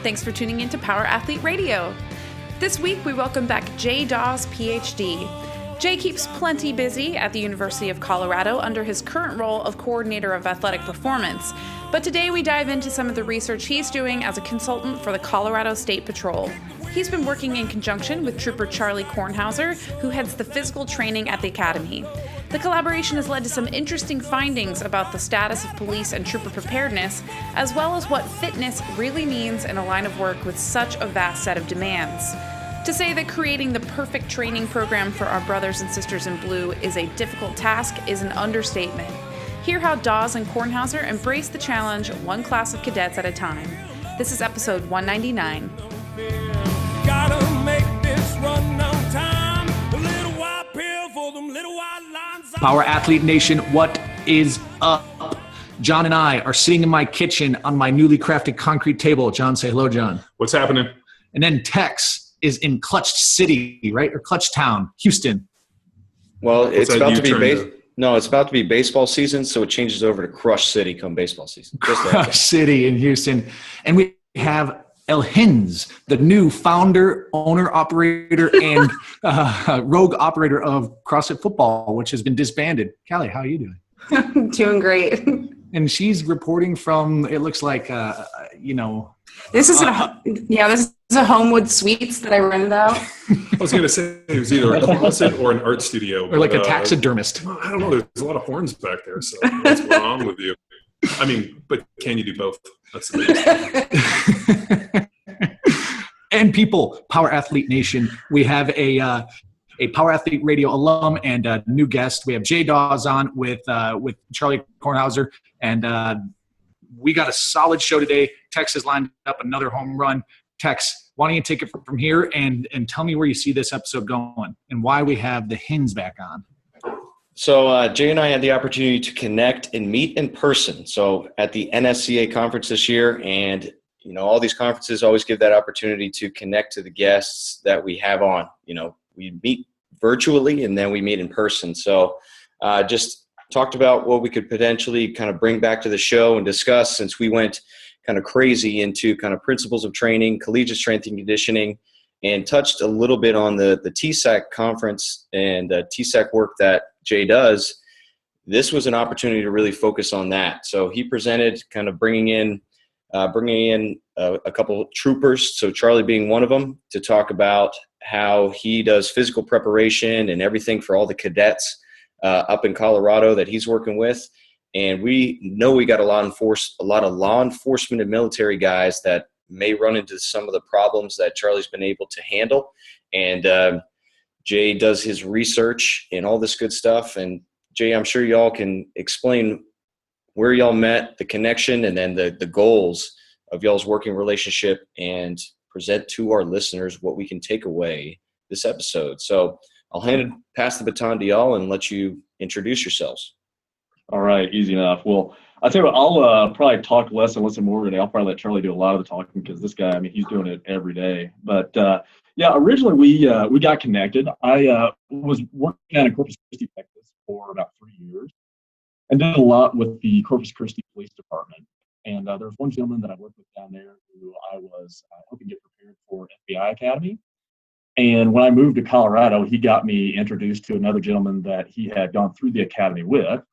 thanks for tuning in to Power Athlete Radio. This week, we welcome back Jay Dawes, PhD. Jay keeps plenty busy at the University of Colorado under his current role of Coordinator of Athletic Performance. But today we dive into some of the research he's doing as a consultant for the Colorado State Patrol. He's been working in conjunction with Trooper Charlie Kornhauser, who heads the physical training at the Academy. The collaboration has led to some interesting findings about the status of police and trooper preparedness, as well as what fitness really means in a line of work with such a vast set of demands. To say that creating the perfect training program for our brothers and sisters in blue is a difficult task is an understatement. Hear how Dawes and Kornhauser embrace the challenge one class of cadets at a time. This is episode 199. Gotta make this run on time. A little while pill for them little white lines. Power Athlete Nation, what is up? John and I are sitting in my kitchen on my newly crafted concrete table. John, say hello, John. What's happening? And then Tex is in Clutch City, right? Or Clutch Town, Houston. Well, it's about to be it's about to be baseball season, so it changes over to Crush City come baseball season. Crush City in Houston. And we have El Hinz, the new founder, owner, operator, and rogue operator of CrossFit Football, which has been disbanded. Callie, how are you doing? I'm doing great. And she's reporting from, it looks like, This is a Homewood Suites that I rented out. I was going to say it was either a closet or an art studio. Or like a taxidermist. I don't know. There's a lot of horns back there. So what's going on with you? I mean, but can you do both? That's the biggest. And people, Power Athlete Nation, we have a Power Athlete Radio alum and a new guest. We have Jay Dawes on with Charlie Kornhauser, and we got a solid show today. Tex has lined up another home run. Tex, why don't you take it from here and tell me where you see this episode going and why we have the Hins back on. So Jay and I had the opportunity to connect and meet in person. So at the NSCA conference this year, and all these conferences always give that opportunity to connect to the guests that we have on. We meet virtually and then we meet in person. So just talked about what we could potentially kind of bring back to the show and discuss, since we went kind of crazy into kind of principles of training, collegiate strength and conditioning, and touched a little bit on the TSAC conference and TSAC work that Jay does. This was an opportunity to really focus on that. So he presented kind of bringing in a couple of troopers, so Charlie being one of them, to talk about how he does physical preparation and everything for all the cadets up in Colorado that he's working with. And we know we got a lot of law enforcement and military guys that may run into some of the problems that Charlie's been able to handle. And Jay does his research and all this good stuff. And Jay, I'm sure y'all can explain where y'all met, the connection, and then the goals of y'all's working relationship, and present to our listeners what we can take away this episode. So I'll pass the baton to y'all and let you introduce yourselves. All right, easy enough. Well, I'll tell you what, I'll probably talk less and listen more today. I'll probably let Charlie do a lot of the talking, because this guy, he's doing it every day. But originally we got connected. I was working down in Corpus Christi, Texas for about 3 years, and did a lot with the Corpus Christi Police Department. And there was one gentleman that I worked with down there who I was helping get prepared for FBI Academy. And when I moved to Colorado, he got me introduced to another gentleman that he had gone through the academy with.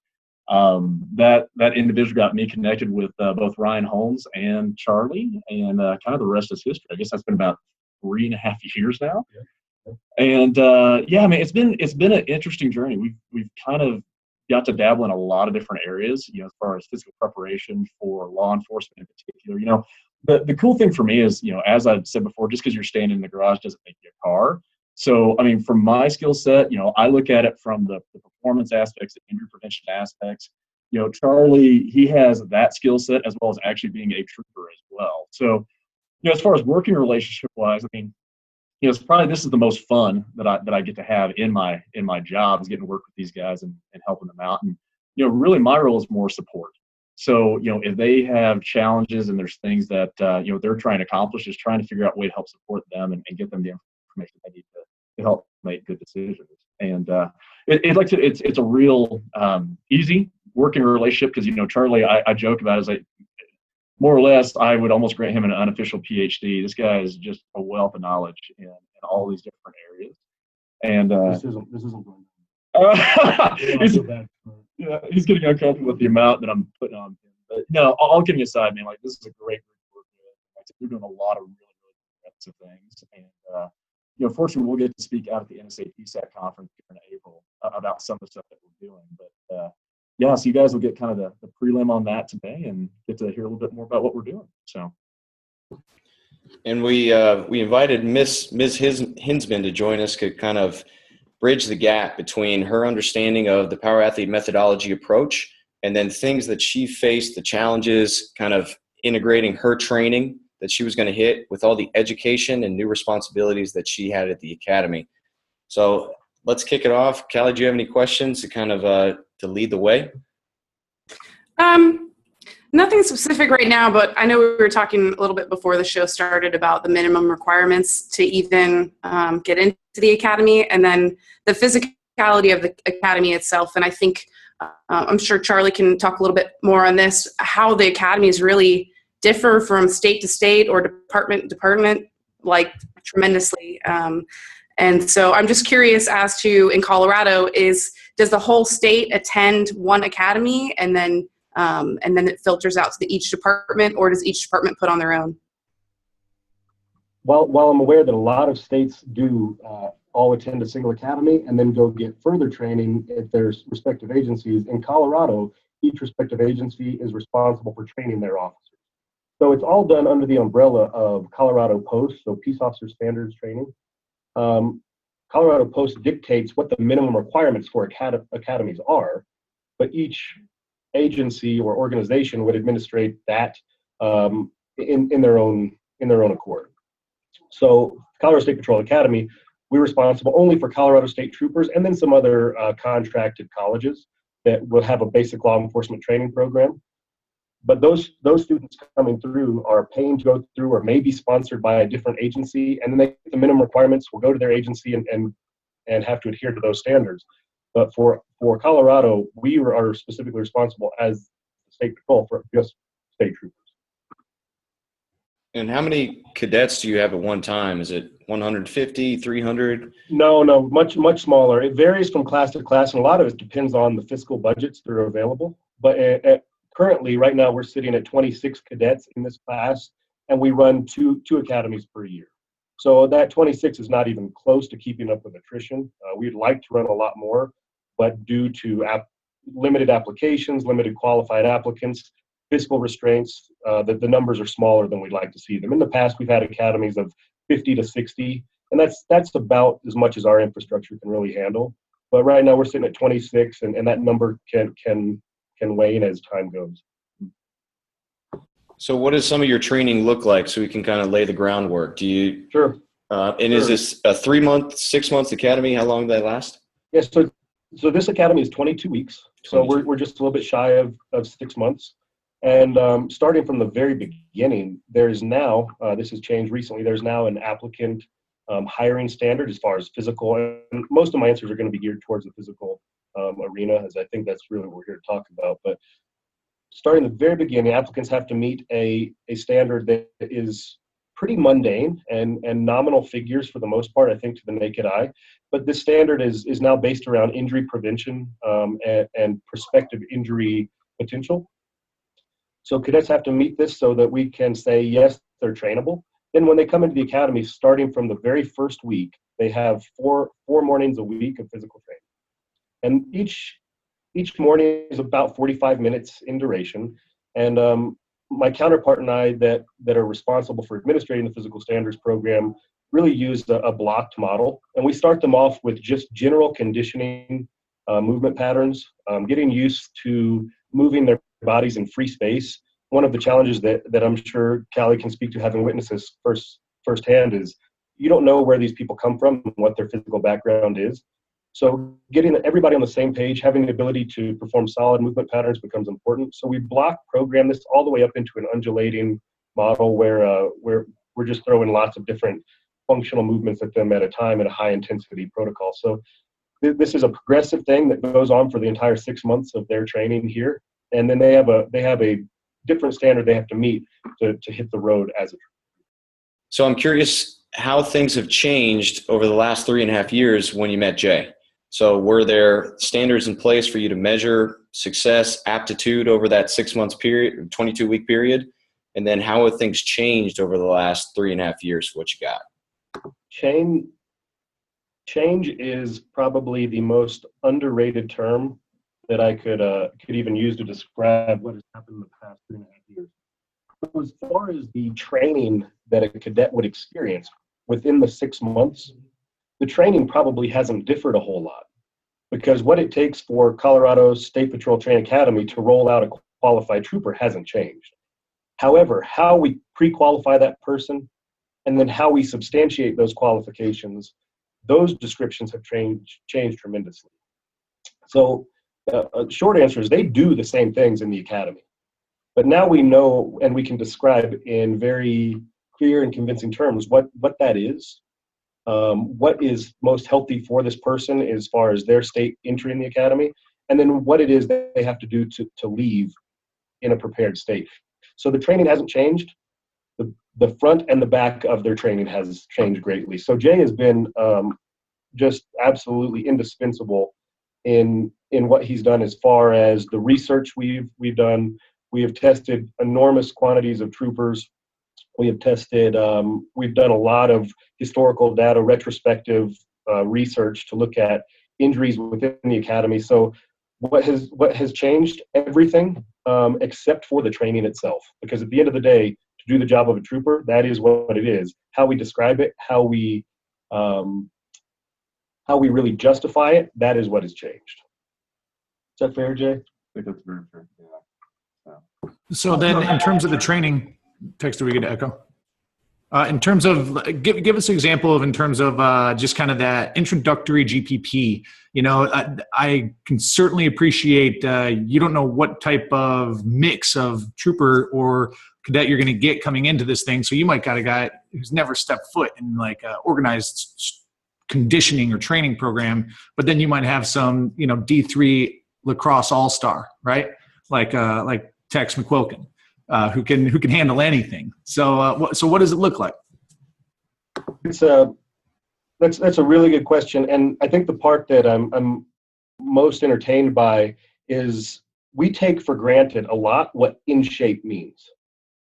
That individual got me connected with both Ryan Holmes and Charlie, and kind of the rest is history. I guess that's been about 3.5 years now. Yeah. And it's been an interesting journey. We've kind of got to dabble in a lot of different areas, as far as physical preparation for law enforcement in particular. The cool thing for me is, as I've said before, just because you're standing in the garage doesn't make you a car. So, from my skill set, I look at it from the performance aspects, the injury prevention aspects. Charlie, he has that skill set as well as actually being a trooper as well. So, as far as working relationship-wise, it's probably, this is the most fun that I get to have in my job, is getting to work with these guys and helping them out. And, really my role is more support. So, if they have challenges and there's things that, they're trying to accomplish, just trying to figure out a way to help support them and get them the information they need to help make good decisions. And it's a real easy working relationship, because, Charlie, I joke about it, more or less, I would almost grant him an unofficial PhD. This guy is just a wealth of knowledge in all these different areas. And This isn't going he's, bad. yeah, he's getting uncomfortable with the amount that I'm putting on him. But no, all kidding aside, man, like this is a great group to work with. Like, they're doing a lot of really, really impressive things. And fortunately, we'll get to speak out at the NSA PSAC conference here in April about some of the stuff that we're doing. But yeah, so you guys will get kind of the prelim on that today and get to hear a little bit more about what we're doing. So. And we invited Miss Hinsman to join us to kind of bridge the gap between her understanding of the Power Athlete methodology approach and then things that she faced, the challenges, kind of integrating her training that she was going to hit with all the education and new responsibilities that she had at the academy. So let's kick it off. Callie, do you have any questions to kind of to lead the way? Nothing specific right now, but I know we were talking a little bit before the show started about the minimum requirements to even get into the academy, and then the physicality of the academy itself. And I think I'm sure Charlie can talk a little bit more on this, how the academies really differ from state to state or department to department, like tremendously. And so I'm just curious as to, in Colorado, does the whole state attend one academy and then it filters out to each department, or does each department put on their own? While I'm aware that a lot of states do all attend a single academy and then go get further training at their respective agencies, in Colorado, each respective agency is responsible for training their officers. So it's all done under the umbrella of Colorado Post, so Peace Officer Standards Training. Colorado Post dictates what the minimum requirements for academies are, but each agency or organization would administrate that in their own accord. So Colorado State Patrol Academy, we're responsible only for Colorado State Troopers and then some other contracted colleges that will have a basic law enforcement training program. But those students coming through are paying to go through or may be sponsored by a different agency, and then the minimum requirements will go to their agency and have to adhere to those standards. But for Colorado, we are specifically responsible as the state patrol for just state troopers. And how many cadets do you have at one time? Is it 150, 300? No, much smaller. It varies from class to class, and a lot of it depends on the fiscal budgets that are available. But currently, right now, we're sitting at 26 cadets in this class, and we run two academies per year. So that 26 is not even close to keeping up with attrition. We'd like to run a lot more, but due to limited applications, limited qualified applicants, fiscal restraints, the numbers are smaller than we'd like to see them. In the past, we've had academies of 50 to 60, and that's about as much as our infrastructure can really handle. But right now, we're sitting at 26, and that number can wane as time goes. So what does some of your training look like so we can kind of lay the groundwork? Do you? Sure. Is this a 3 month, 6 months academy? How long do they last? Yes. So this academy is 22 weeks. 22. So we're just a little bit shy of 6 months. And starting from the very beginning, there's now, this has changed recently, there's now an applicant hiring standard as far as physical. And most of my answers are going to be geared towards the physical arena, as I think that's really what we're here to talk about. But starting at the very beginning, applicants have to meet a standard that is pretty mundane and nominal figures for the most part, I think, to the naked eye. But this standard is now based around injury prevention and prospective injury potential. So cadets have to meet this so that we can say, yes, they're trainable. Then when they come into the academy, starting from the very first week, they have four mornings a week of physical training. And each morning is about 45 minutes in duration. And my counterpart and I that are responsible for administrating the physical standards program really use a blocked model. And we start them off with just general conditioning, movement patterns, getting used to moving their bodies in free space. One of the challenges that I'm sure Callie can speak to, having witnessed this firsthand, is you don't know where these people come from and what their physical background is. So getting everybody on the same page, having the ability to perform solid movement patterns becomes important. So we block program this all the way up into an undulating model where we're just throwing lots of different functional movements at them at a time at a high intensity protocol. So this is a progressive thing that goes on for the entire 6 months of their training here. And then they have a different standard they have to meet to hit the road as a trooper. So I'm curious how things have changed over the last 3.5 years when you met Jay. So were there standards in place for you to measure success, aptitude over that 6 months period, 22-week period? And then how have things changed over the last 3.5 years for what you got? Change is probably the most underrated term that I could even use to describe what has happened in the past 3.5 years. So as far as the training that a cadet would experience within the 6 months, the training probably hasn't differed a whole lot, because what it takes for Colorado State Patrol Training Academy to roll out a qualified trooper hasn't changed. However, how we pre-qualify that person and then how we substantiate those qualifications, those descriptions have changed tremendously. So short answer is they do the same things in the academy. But now we know, and we can describe in very clear and convincing terms what that is, what is most healthy for this person as far as their state entering the academy, and then what it is that they have to do to leave in a prepared state. So the training hasn't changed. The front and the back of their training has changed greatly. So Jay has been just absolutely indispensable in what he's done as far as the research we've done. We have tested enormous quantities of troopers. We have tested, we've done a lot of historical data, retrospective research to look at injuries within the academy. So what has changed? Everything except for the training itself. Because at the end of the day, to do the job of a trooper, that is what it is. How we describe it, how we really justify it, that is what has changed. Is that fair, Jay? I think that's very fair. Yeah. So then, in terms of the training, text, do we get to echo? In terms of, give us an example of, in terms of just kind of that introductory GPP. You know, I can certainly appreciate you don't know what type of mix of trooper or cadet you're going to get coming into this thing. So you might got a guy who's never stepped foot in like an organized conditioning or training program, but then you might have some, you know, D3 lacrosse all-star, right? Like Tex McQuilkin. Who can handle anything. So what does it look like? That's a really good question, and I think the part that I'm most entertained by is we take for granted a lot what in shape means.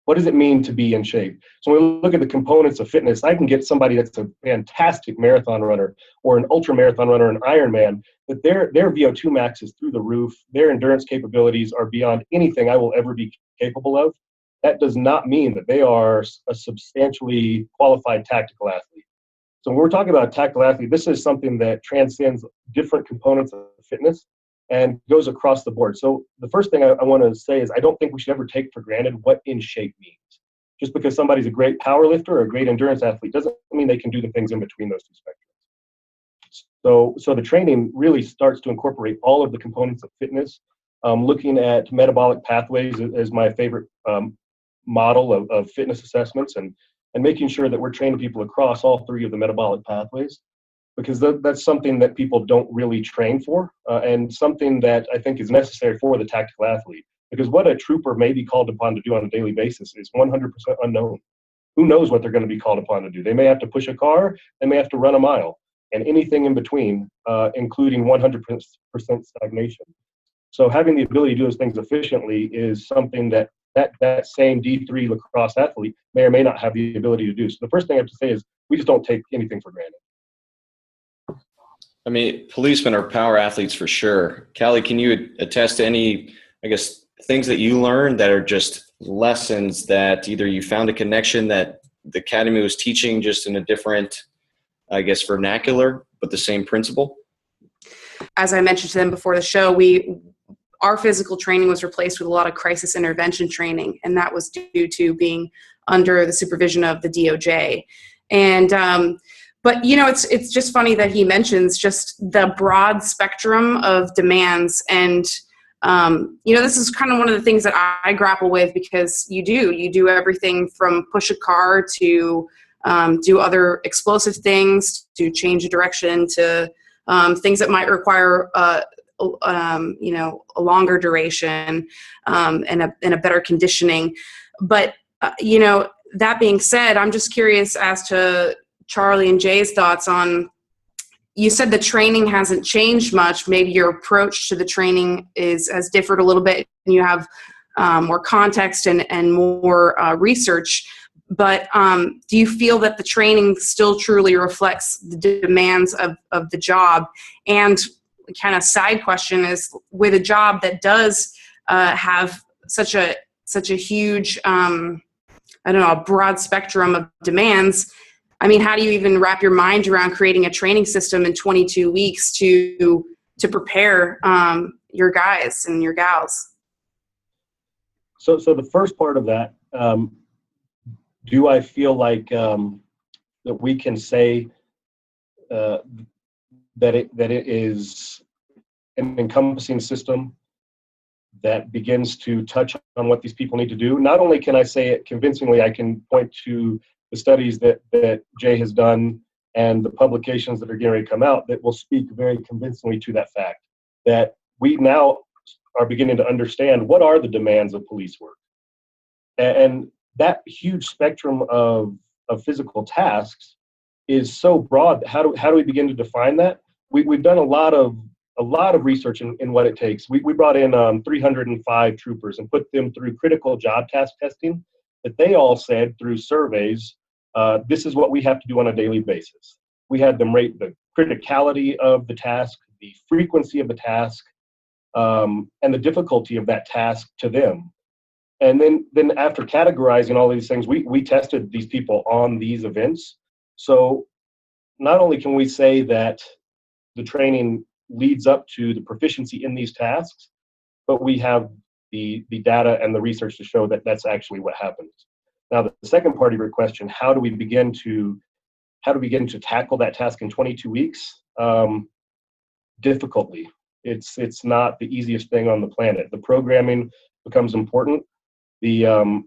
What does it mean to be in shape? So when we look at the components of fitness, I can get somebody that's a fantastic marathon runner or an ultra marathon runner, an Ironman, that their VO2 max is through the roof. Their endurance capabilities are beyond anything I will ever be capable of. That does not mean that they are a substantially qualified tactical athlete. So when we're talking about a tactical athlete, this is something that transcends different components of fitness and goes across the board. So the first thing I want to say is I don't think we should ever take for granted what in shape means. Just because somebody's a great power lifter or a great endurance athlete doesn't mean they can do the things in between those two spectrums. So the training really starts to incorporate all of the components of fitness. Looking at metabolic pathways is my favorite model of fitness assessments, and making sure that we're training people across all three of the metabolic pathways, because that's something that people don't really train for, and something that I think is necessary for the tactical athlete. Because what a trooper may be called upon to do on a daily basis is 100% unknown. Who knows what they're going to be called upon to do? They may have to push a car, they may have to run a mile, and anything in between, including 100% stagnation. So having the ability to do those things efficiently is something that same D3 lacrosse athlete may or may not have the ability to do. So the first thing I have to say is we just don't take anything for granted. I mean, policemen are power athletes for sure. Callie, can you attest to any, I guess, things that you learned that are just lessons that either you found a connection that the academy was teaching just in a different, I guess, vernacular, but the same principle? As I mentioned to them before the show, our physical training was replaced with a lot of crisis intervention training, and that was due to being under the supervision of the DOJ. And but you know, it's just funny that he mentions just the broad spectrum of demands, and you know, this is kind of one of the things that I grapple with, because you do everything from push a car to do other explosive things, to change a direction, to things that might require a longer duration, and a better conditioning. But that being said, I'm just curious as to Charlie and Jay's thoughts on. You said the training hasn't changed much. Maybe your approach to the training has differed a little bit, and you have more context and more research. But do you feel that the training still truly reflects the demands of the job? And kind of side question is, with a job that does have such a huge, a broad spectrum of demands, I mean, how do you even wrap your mind around creating a training system in 22 weeks to prepare your guys and your gals? So the first part of that, do I feel like that we can say that it is an encompassing system that begins to touch on what these people need to do? Not only can I say it convincingly, I can point to the studies that Jay has done and the publications that are getting ready to come out that will speak very convincingly to that fact, that we now are beginning to understand what are the demands of police work. And that huge spectrum of physical tasks is so broad. How do we begin to define that? We've done a lot of research in what it takes. We brought in 305 troopers and put them through critical job task testing that they all said through surveys, this is what we have to do on a daily basis. We had them rate the criticality of the task, the frequency of the task, and the difficulty of that task to them. And then after categorizing all these things, we tested these people on these events. So not only can we say that the training leads up to the proficiency in these tasks, but we have the data and the research to show that that's actually what happens. Now, the second part of your question, how do we begin to tackle that task in 22 weeks? Difficultly. It's not the easiest thing on the planet. The programming becomes important. The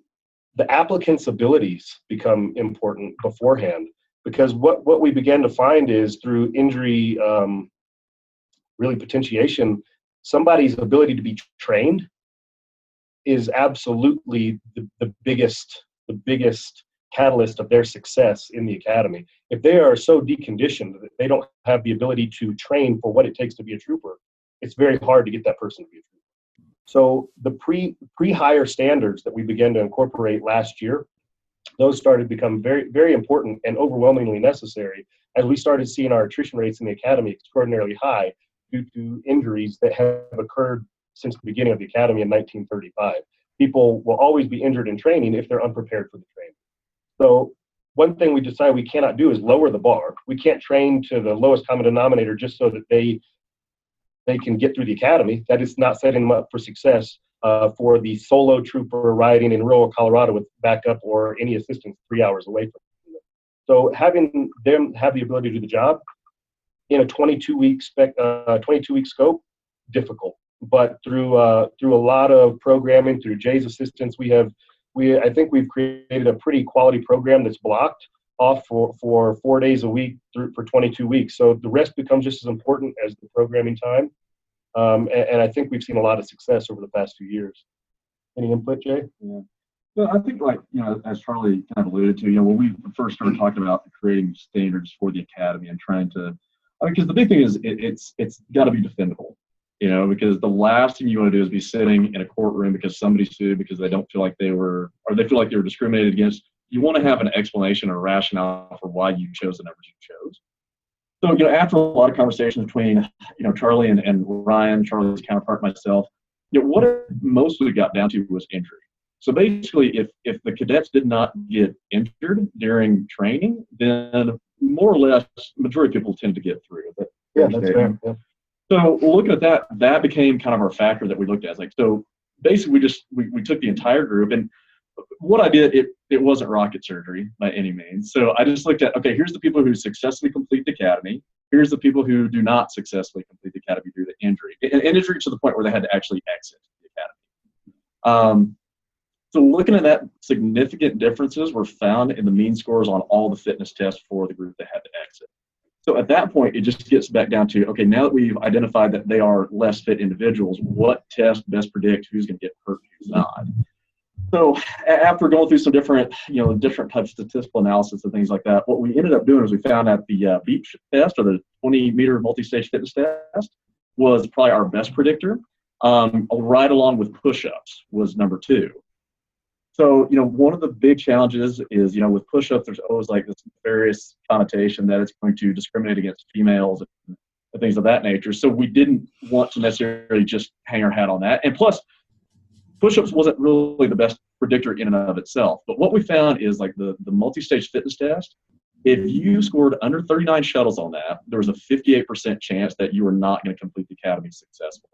applicant's abilities become important beforehand, because what we began to find is through injury really potentiation, somebody's ability to be trained is absolutely the biggest catalyst of their success in the academy. If they are so deconditioned that they don't have the ability to train for what it takes to be a trooper, it's very hard to get that person to be a trooper. So the pre-hire standards that we began to incorporate last year, those started to become very, very important and overwhelmingly necessary as we started seeing our attrition rates in the academy extraordinarily high due to injuries that have occurred since the beginning of the academy in 1935. People will always be injured in training if they're unprepared for the training. So one thing we decided we cannot do is lower the bar. We can't train to the lowest common denominator just so that they can get through the academy. That is not setting them up for success for the solo trooper riding in rural Colorado with backup or any assistance 3 hours away from them. So having them have the ability to do the job in a 22-week scope, difficult. But through a lot of programming, through Jay's assistance, I think we've created a pretty quality program that's blocked off for 4 days a week for 22 weeks. So the rest becomes just as important as the programming time. And I think we've seen a lot of success over the past few years. Any input, Jay? Yeah. Well, I think, as Charlie kind of alluded to, when we first started talking about creating standards for the academy and trying to, because the big thing is it's got to be defendable. Because the last thing you want to do is be sitting in a courtroom because somebody sued because they don't feel like they were discriminated against. You want to have an explanation or a rationale for why you chose the numbers you chose. So, after a lot of conversations between, Charlie and Ryan, Charlie's counterpart, myself, what it mostly got down to was injury. So basically, if the cadets did not get injured during training, then more or less, majority of people tend to get through. Yeah, that's fair. Yeah. So looking at that became kind of our factor that we looked at. So basically we took the entire group, and what I did, it wasn't rocket surgery by any means. So I just looked at, okay, here's the people who successfully complete the academy. Here's the people who do not successfully complete the academy due to injury. And injury to the point where they had to actually exit the academy. So looking at that, significant differences were found in the mean scores on all the fitness tests for the group that had to exit. So at that point, it just gets back down to, okay, now that we've identified that they are less fit individuals, what test best predict who's going to get hurt, who's not? So after going through some different types of statistical analysis and things like that, what we ended up doing is we found that the beep test, or the 20-meter multi-stage fitness test, was probably our best predictor. Right along with push-ups was number 2. So, one of the big challenges is, with push-ups, there's always like this various connotation that it's going to discriminate against females and things of that nature. So we didn't want to necessarily just hang our hat on that. And plus, push-ups wasn't really the best predictor in and of itself. But what we found is like the multi-stage fitness test, if you scored under 39 shuttles on that, there was a 58% chance that you were not going to complete the academy successfully.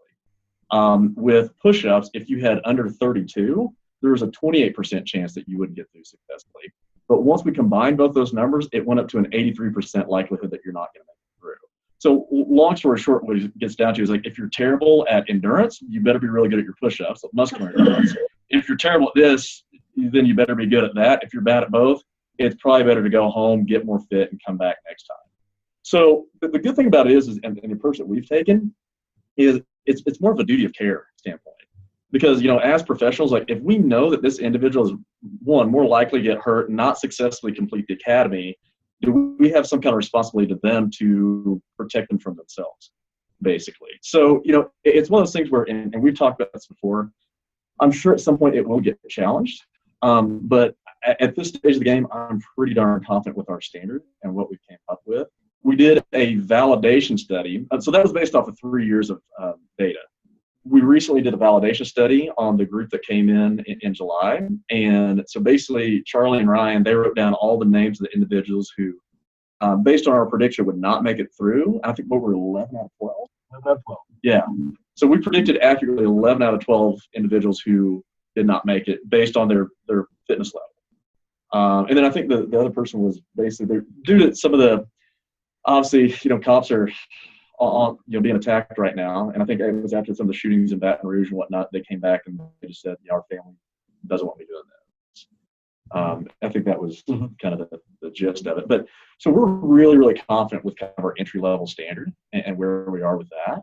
With push-ups, if you had under 32, there was a 28% chance that you wouldn't get through successfully. But once we combined both those numbers, it went up to an 83% likelihood that you're not going to make it through. So long story short, what it gets down to is like, if you're terrible at endurance, you better be really good at your push-ups, muscular endurance. If you're terrible at this, then you better be good at that. If you're bad at both, it's probably better to go home, get more fit, and come back next time. So the good thing about it is and the approach that we've taken is it's more of a duty of care standpoint. Because, as professionals, like if we know that this individual is, one, more likely to get hurt, not successfully complete the academy, do we have some kind of responsibility to them to protect them from themselves, basically? So, it's one of those things where, and we've talked about this before, I'm sure at some point it will get challenged. But at this stage of the game, I'm pretty darn confident with our standard and what we came up with. We did a validation study. So that was based off of 3 years of data. We recently did a validation study on the group that came in July. And so basically, Charlie and Ryan, they wrote down all the names of the individuals who, based on our prediction, would not make it through. I think what were 11 out of 12? 11 out of 12. Yeah. So we predicted accurately 11 out of 12 individuals who did not make it based on their fitness level. And then I think the other person was basically, due to some of the, obviously, cops are on, being attacked right now. And I think it was after some of the shootings in Baton Rouge and whatnot, they came back and they just said, our family doesn't want me doing that. I think that was kind of the gist of it. But so we're really, really confident with kind of our entry level standard and where we are with that.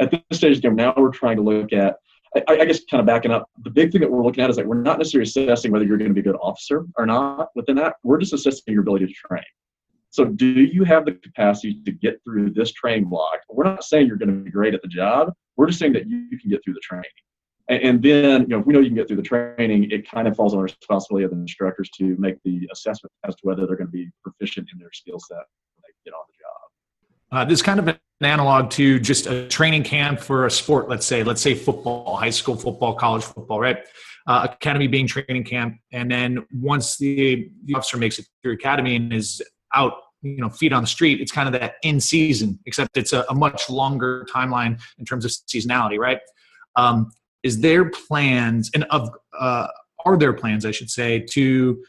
At this stage, now we're trying to look at, I guess kind of backing up, the big thing that we're looking at is like, we're not necessarily assessing whether you're going to be a good officer or not within that. We're just assessing your ability to train. So do you have the capacity to get through this training block? We're not saying you're going to be great at the job. We're just saying that you can get through the training. And then, if we know you can get through the training, it kind of falls on the responsibility of the instructors to make the assessment as to whether they're going to be proficient in their skill set when they get on the job. This is kind of an analog to just a training camp for a sport, let's say football, high school football, college football, right? Academy being training camp. And then once the officer makes it through academy and is out, feet on the street, it's kind of that in season, except it's a much longer timeline in terms of seasonality, right? Is there plans, and are there plans, I should say, to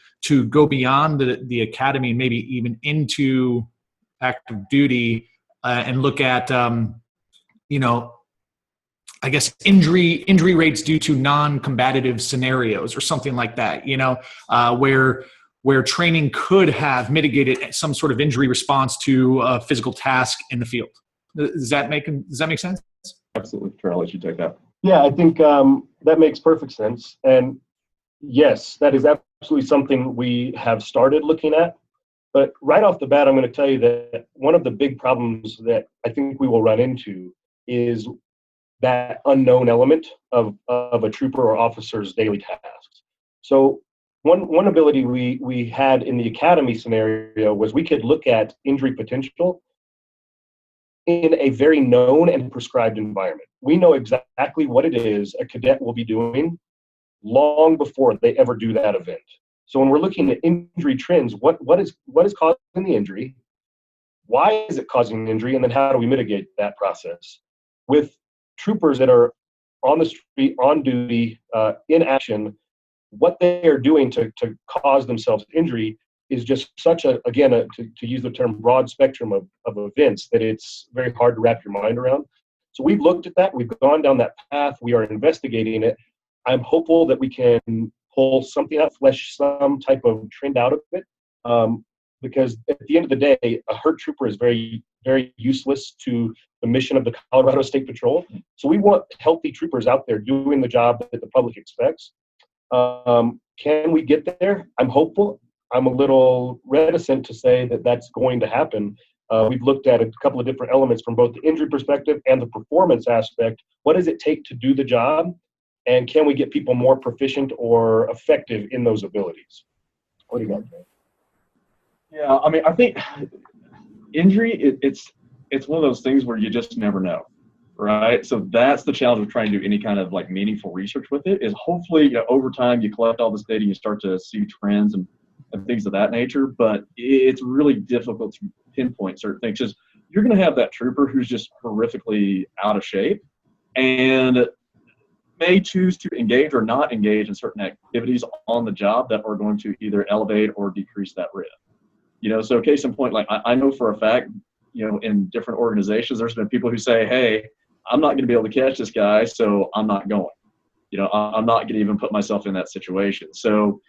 go beyond the academy, maybe even into active duty, and look at, I guess injury rates due to non-combative scenarios or something like that, where training could have mitigated some sort of injury response to a physical task in the field. Does that make sense? Absolutely. Charlie, I'll let you take that. Yeah, I think that makes perfect sense. And yes, that is absolutely something we have started looking at. But right off the bat, I'm going to tell you that one of the big problems that I think we will run into is that unknown element of a trooper or officer's daily tasks. So one ability we had in the academy scenario was we could look at injury potential in a very known and prescribed environment. We know exactly what it is a cadet will be doing long before they ever do that event. So when we're looking at injury trends, what is causing the injury? Why is it causing an injury? And then how do we mitigate that process? With troopers that are on the street, on duty, in action, what they are doing to cause themselves injury is just such to use the term, broad spectrum of events that it's very hard to wrap your mind around. So we've looked at that. We've gone down that path. We are investigating it. I'm hopeful that we can pull something out, flesh some type of trend out of it. because at the end of the day, a hurt trooper is very, very useless to the mission of the Colorado State Patrol. So we want healthy troopers out there doing the job that the public expects. Can we get there? I'm hopeful. I'm a little reticent to say that that's going to happen. We've looked at a couple of different elements from both the injury perspective and the performance aspect. What does it take to do the job? And can we get people more proficient or effective in those abilities? What do you got, Jay? Yeah, I mean, I think injury, it's one of those things where you just never know, right? So that's the challenge of trying to do any kind of like meaningful research with it, is hopefully over time you collect all this data and you start to see trends and things of that nature. But it's really difficult to pinpoint certain things, because you're going to have that trooper who's just horrifically out of shape and may choose to engage or not engage in certain activities on the job that are going to either elevate or decrease that risk. So case in point, like I know for a fact, in different organizations, there's been people who say, hey, I'm not going to be able to catch this guy, so I'm not going. I'm not going to even put myself in that situation. So,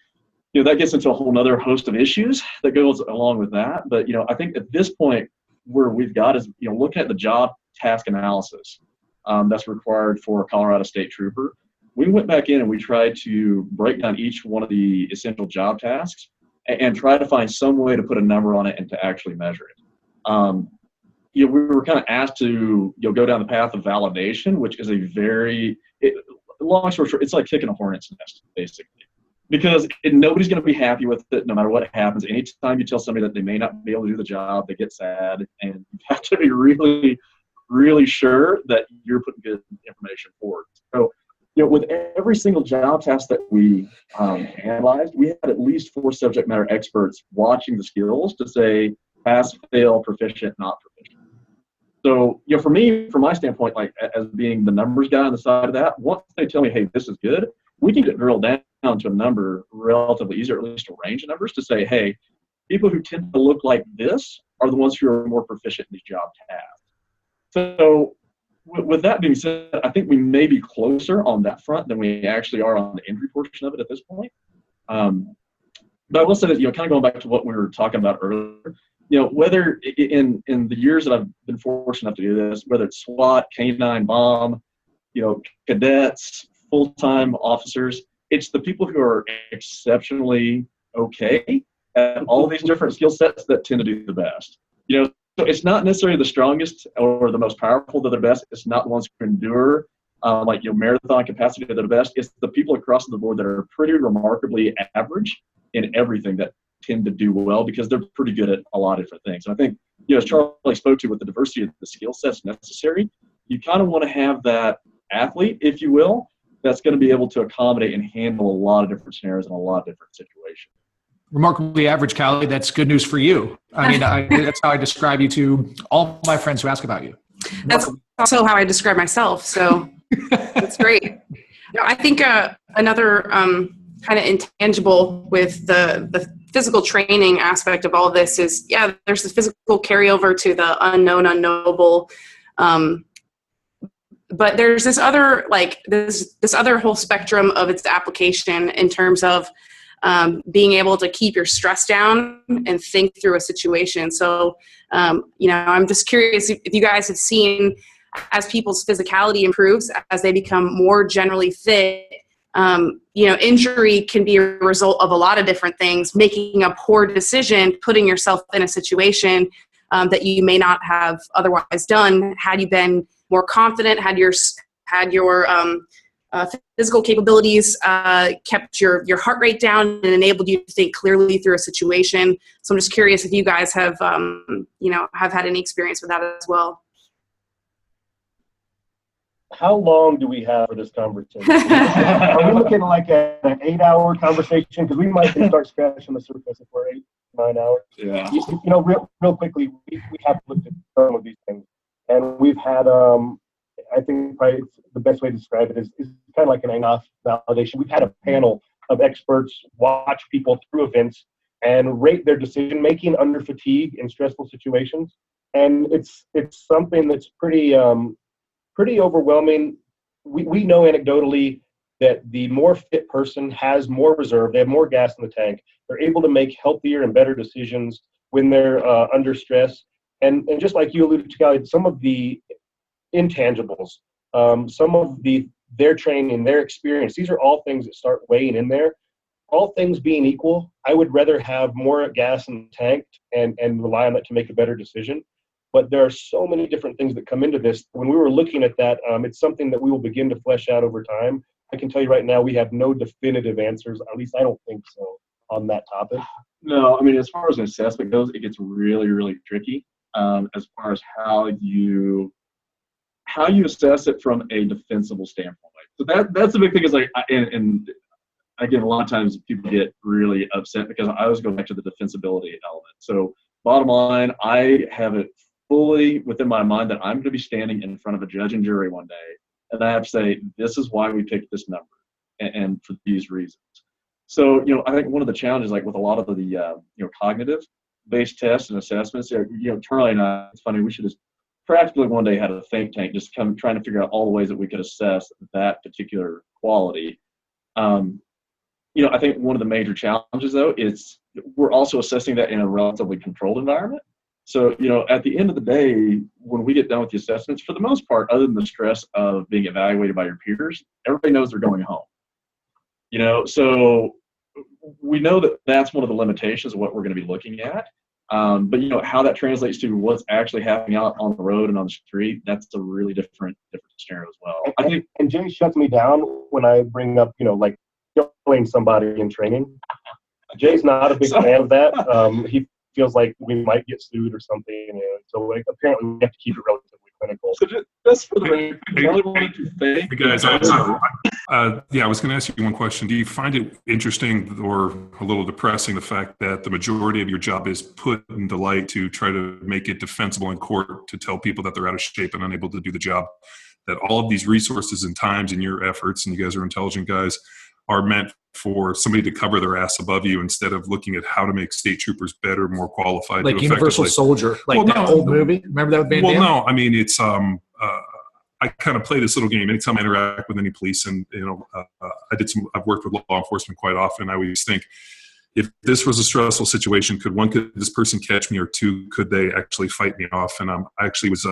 that gets into a whole nother host of issues that goes along with that. But, I think at this point where we've got is, looking at the job task analysis that's required for a Colorado State Trooper. We went back in and we tried to break down each one of the essential job tasks and try to find some way to put a number on it and to actually measure it. We were kind of asked to go down the path of validation, which is long story short, it's like kicking a hornet's nest, basically. Because nobody's going to be happy with it no matter what happens. Anytime you tell somebody that they may not be able to do the job, they get sad, and you have to be really, really sure that you're putting good information forward. So, with every single job task that we analyzed, we had at least 4 subject matter experts watching the skills to say pass, fail, proficient, not proficient. So, for me, from my standpoint, like as being the numbers guy on the side of that, once they tell me, hey, this is good, we can get drilled down to a number relatively easy, or at least a range of numbers to say, hey, people who tend to look like this are the ones who are more proficient in these job tasks. So with that being said, I think we may be closer on that front than we actually are on the injury portion of it at this point. But I will say that, kind of going back to what we were talking about earlier, whether in the years that I've been fortunate enough to do this, whether it's SWAT, K-9, bomb, cadets, full-time officers, it's the people who are exceptionally okay at all these different skill sets that tend to do the best. So it's not necessarily the strongest or the most powerful that are the best. It's not the ones who endure, marathon capacity that are the best. It's the people across the board that are pretty remarkably average in everything that tend to do well, because they're pretty good at a lot of different things. And I think, as Charlie spoke to, with the diversity of the skill sets necessary, you kind of want to have that athlete, if you will, that's going to be able to accommodate and handle a lot of different scenarios and a lot of different situations. Remarkably average, Callie. That's good news for you. I mean, that's how I describe you to all my friends who ask about you. That's also how I describe myself. So that's great. I think another kind of intangible with the physical training aspect of all of this is, there's the physical carryover to the unknown, unknowable. But there's this other, this other whole spectrum of its application in terms of being able to keep your stress down and think through a situation. So, I'm just curious if you guys have seen, as people's physicality improves, as they become more generally fit, injury can be a result of a lot of different things. Making a poor decision, putting yourself in a situation that you may not have otherwise done had you been more confident, had your physical capabilities kept your heart rate down and enabled you to think clearly through a situation. So I'm just curious if you guys have have had any experience with that as well. How long do we have for this conversation? Are we looking like an 8-hour conversation? Because we might start scratching the surface if we're 8-9 hours. Yeah. Real quickly, we have looked at some of these things, and we've had I think probably the best way to describe it is kind of like an enough validation. We've had a panel of experts watch people through events and rate their decision making under fatigue in stressful situations, and it's something that's pretty overwhelming. We know anecdotally that the more fit person has more reserve. They have more gas in the tank. They're able to make healthier and better decisions when they're under stress. And just like you alluded to, Callie, some of the intangibles, some of their training, their experience, these are all things that start weighing in there. All things being equal, I would rather have more gas in the tank and rely on that to make a better decision. But there are so many different things that come into this. When we were looking at that, it's something that we will begin to flesh out over time. I can tell you right now, we have no definitive answers. At least I don't think so on that topic. No, I mean, as far as an assessment goes, it gets really, really tricky as far as how you assess it from a defensible standpoint. So that's the big thing is like, and again, a lot of times people get really upset because I always go back to the defensibility element. So bottom line, I have it fully within my mind that I'm going to be standing in front of a judge and jury one day, and I have to say, this is why we picked this number and for these reasons. So, I think one of the challenges, like with a lot of the, cognitive-based tests and assessments, Charlie and I, it's funny, we should have practically one day had a think tank just trying to figure out all the ways that we could assess that particular quality. I think one of the major challenges, though, is we're also assessing that in a relatively controlled environment. So, at the end of the day, when we get done with the assessments, for the most part, other than the stress of being evaluated by your peers, everybody knows they're going home. So we know that that's one of the limitations of what we're going to be looking at. But, how that translates to what's actually happening out on the road and on the street, that's a really different scenario as well. I think, and Jay shuts me down when I bring up, like showing somebody in training. Jay's not a big fan of that. He feels like we might get sued or something. So apparently we have to keep it relatively clinical. So just for the record, I really wanted to thank you guys. I was going to ask you one question. Do you find it interesting or a little depressing the fact that the majority of your job is put into light to try to make it defensible in court, to tell people that they're out of shape and unable to do the job, that all of these resources and times and your efforts, and you guys are intelligent guys, are meant for somebody to cover their ass above you instead of looking at how to make state troopers better, more qualified. Like Universal Soldier, old movie. Remember that with Van Damme? Well, no, I mean, it's I kind of play this little game anytime I interact with any police, and I've worked with law enforcement quite often. I always think, if this was a stressful situation, could this person catch me, or two, could they actually fight me off? And I actually was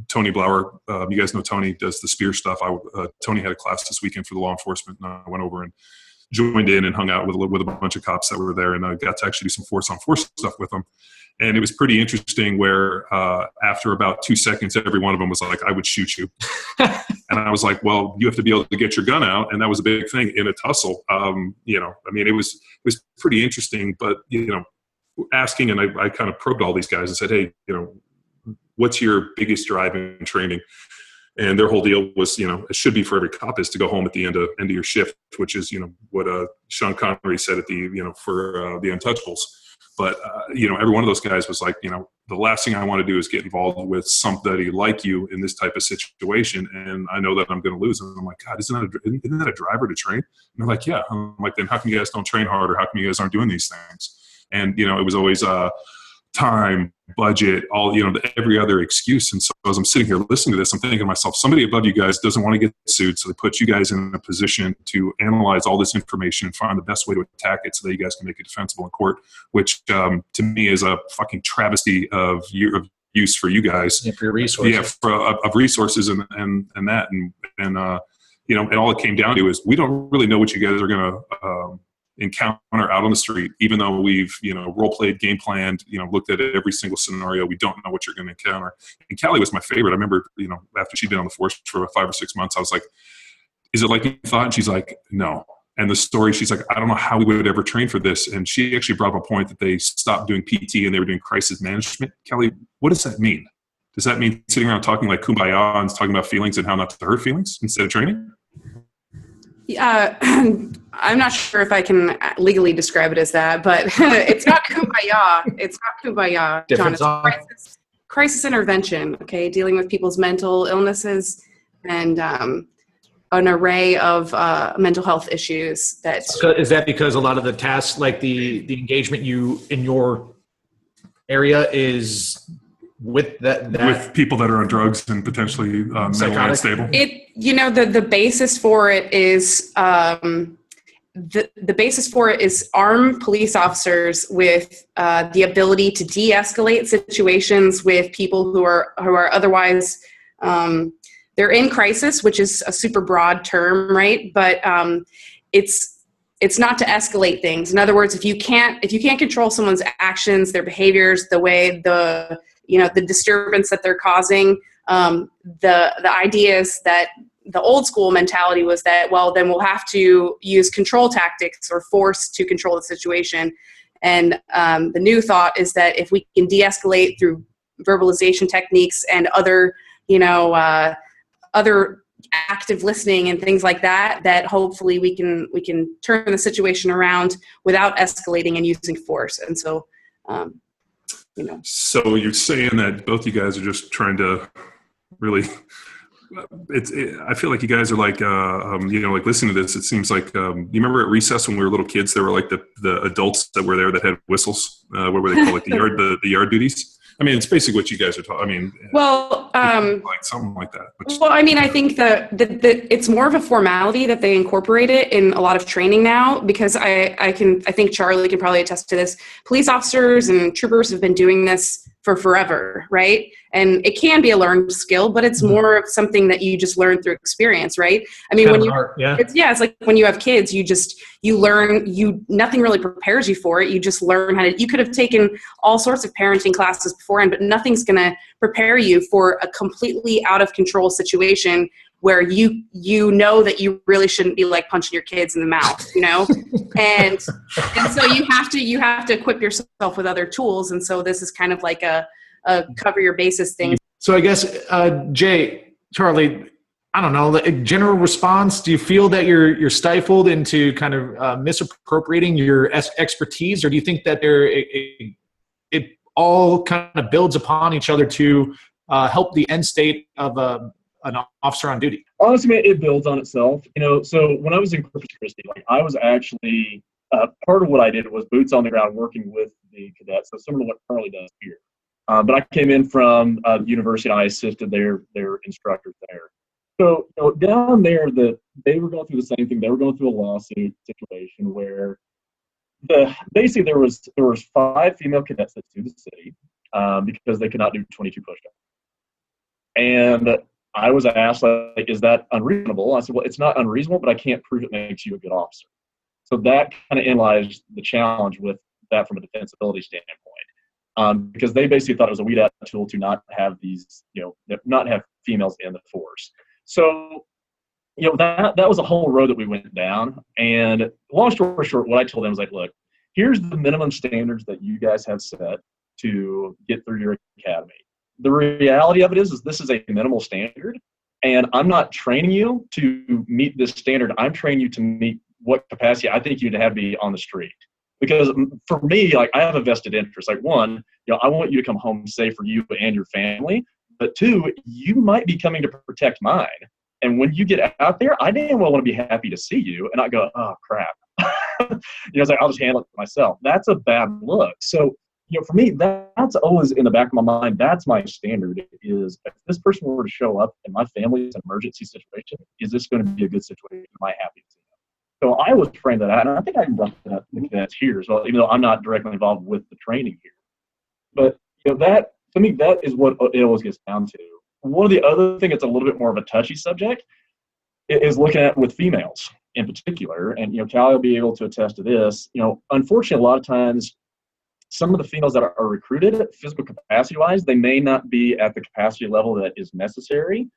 Tony Blauer. You guys know Tony does the spear stuff. Tony had a class this weekend for the law enforcement, and I went over and joined in and hung out with a bunch of cops that were there, and I got to actually do some force-on-force stuff with them. And it was pretty interesting where after about 2 seconds, every one of them was like, I would shoot you. And I was like, well, you have to be able to get your gun out. And that was a big thing in a tussle. It was pretty interesting, but, asking, and I kind of probed all these guys and said, hey, what's your biggest drive in training? And their whole deal was, it should be for every cop is to go home at the end of your shift, which is, what Sean Connery said at the, for the Untouchables. But, every one of those guys was like, the last thing I want to do is get involved with somebody like you in this type of situation. And I know that I'm going to lose. And I'm like, God, isn't that a driver to train? And they're like, yeah. I'm like, then how come you guys don't train harder? How come you guys aren't doing these things? And, it was always time, budget, all, every other excuse. And so as I'm sitting here listening to this, I'm thinking to myself, somebody above you guys doesn't want to get sued. So they put you guys in a position to analyze all this information and find the best way to attack it so that you guys can make it defensible in court, which to me is a fucking travesty of use for you guys. Yeah, for your resources. Yeah, of resources and that. And all it came down to is we don't really know what you guys are going to encounter out on the street, even though we've, role played, game planned, looked at every single scenario. We don't know what you're going to encounter. And Callie was my favorite. I remember, after she'd been on the force for 5 or 6 months, I was like, is it like you thought? And she's like, no. And the story, she's like, I don't know how we would ever train for this. And she actually brought up a point that they stopped doing PT and they were doing crisis management. Callie, what does that mean? Does that mean sitting around talking like kumbaya and talking about feelings and how not to hurt feelings instead of training? Yeah, I'm not sure if I can legally describe it as that, but it's not kumbaya. It's not kumbaya, John. It's crisis intervention, okay? Dealing with people's mental illnesses and an array of mental health issues. Is that because a lot of the tasks, like the engagement in your area is with that with people that are on drugs and potentially mentally unstable? The basis for it is the basis for it is arm police officers with the ability to de-escalate situations with people who are otherwise they're in crisis, which is a super broad term, right? But it's not to escalate things. In other words, if you can't control someone's actions, their behaviors, the way the disturbance that they're causing, the idea is that the old school mentality was that, well, then we'll have to use control tactics or force to control the situation. And the new thought is that if we can de-escalate through verbalization techniques and other active listening and things like that, that hopefully we can turn the situation around without escalating and using force. And so, So you're saying that both you guys are just trying to really. I feel like you guys are like, like listening to this. It seems like you remember at recess when we were little kids, there were like the adults that were there that had whistles. What were they called? Like the yard duties. I mean, it's basically what you guys are talking. I mean, like something like that. Well, I mean, I think that it's more of a formality that they incorporate it in a lot of training now, because I think Charlie can probably attest to this. Police officers and troopers have been doing this for forever, right? And it can be a learned skill, but it's more of something that you just learn through experience, right? I mean, it's like when you have kids, you learn, nothing really prepares you for it. You just learn you could have taken all sorts of parenting classes beforehand, but nothing's going to prepare you for a completely out of control situation where you know that you really shouldn't be like punching your kids in the mouth, and so you have to equip yourself with other tools. And so this is kind of like a cover your bases thing. So I guess, Jay, Charlie, I don't know, the general response, do you feel that you're stifled into kind of misappropriating your expertise, or do you think that it all kind of builds upon each other to help the end state of an officer on duty? Honestly, man, it builds on itself. So when I was in Corpus Christi, I was actually part of what I did was boots on the ground working with the cadets. So similar to what Charlie does here. But I came in from the university and I assisted their instructors there. So down there, they were going through the same thing. They were going through a lawsuit situation where basically there was 5 female cadets that sued the city because they could not do 22 push-ups. And I was asked, is that unreasonable? I said, well, it's not unreasonable, but I can't prove it makes you a good officer. So that kind of lies the challenge with that from a defensibility standpoint, because they basically thought it was a weed out tool to not have these, not have females in the force. So, that was a whole road that we went down. And long story short, what I told them was like, look, here's the minimum standards that you guys have set to get through your academy. The reality of it is this is a minimal standard, and I'm not training you to meet this standard. I'm training you to meet what capacity I think you'd have to be on the street. Because for me, I have a vested interest. One, I want you to come home safe for you and your family. But 2, you might be coming to protect mine. And when you get out there, I damn well want to be happy to see you and not go, oh, crap. It's I'll just handle it myself. That's a bad look. So, for me, that's always in the back of my mind. That's my standard is if this person were to show up and my family's an emergency situation, is this going to be a good situation? Am I happy to see them? So I was trained that, and I think I can brought that up to the cadets here as well, even though I'm not directly involved with the training here. But, that, to me, that is what it always gets down to. One of the other thing that's a little bit more of a touchy subject is looking at with females in particular. And, Callie will be able to attest to this. Unfortunately, a lot of times, some of the females that are recruited, physical capacity-wise, they may not be at the capacity level that is necessary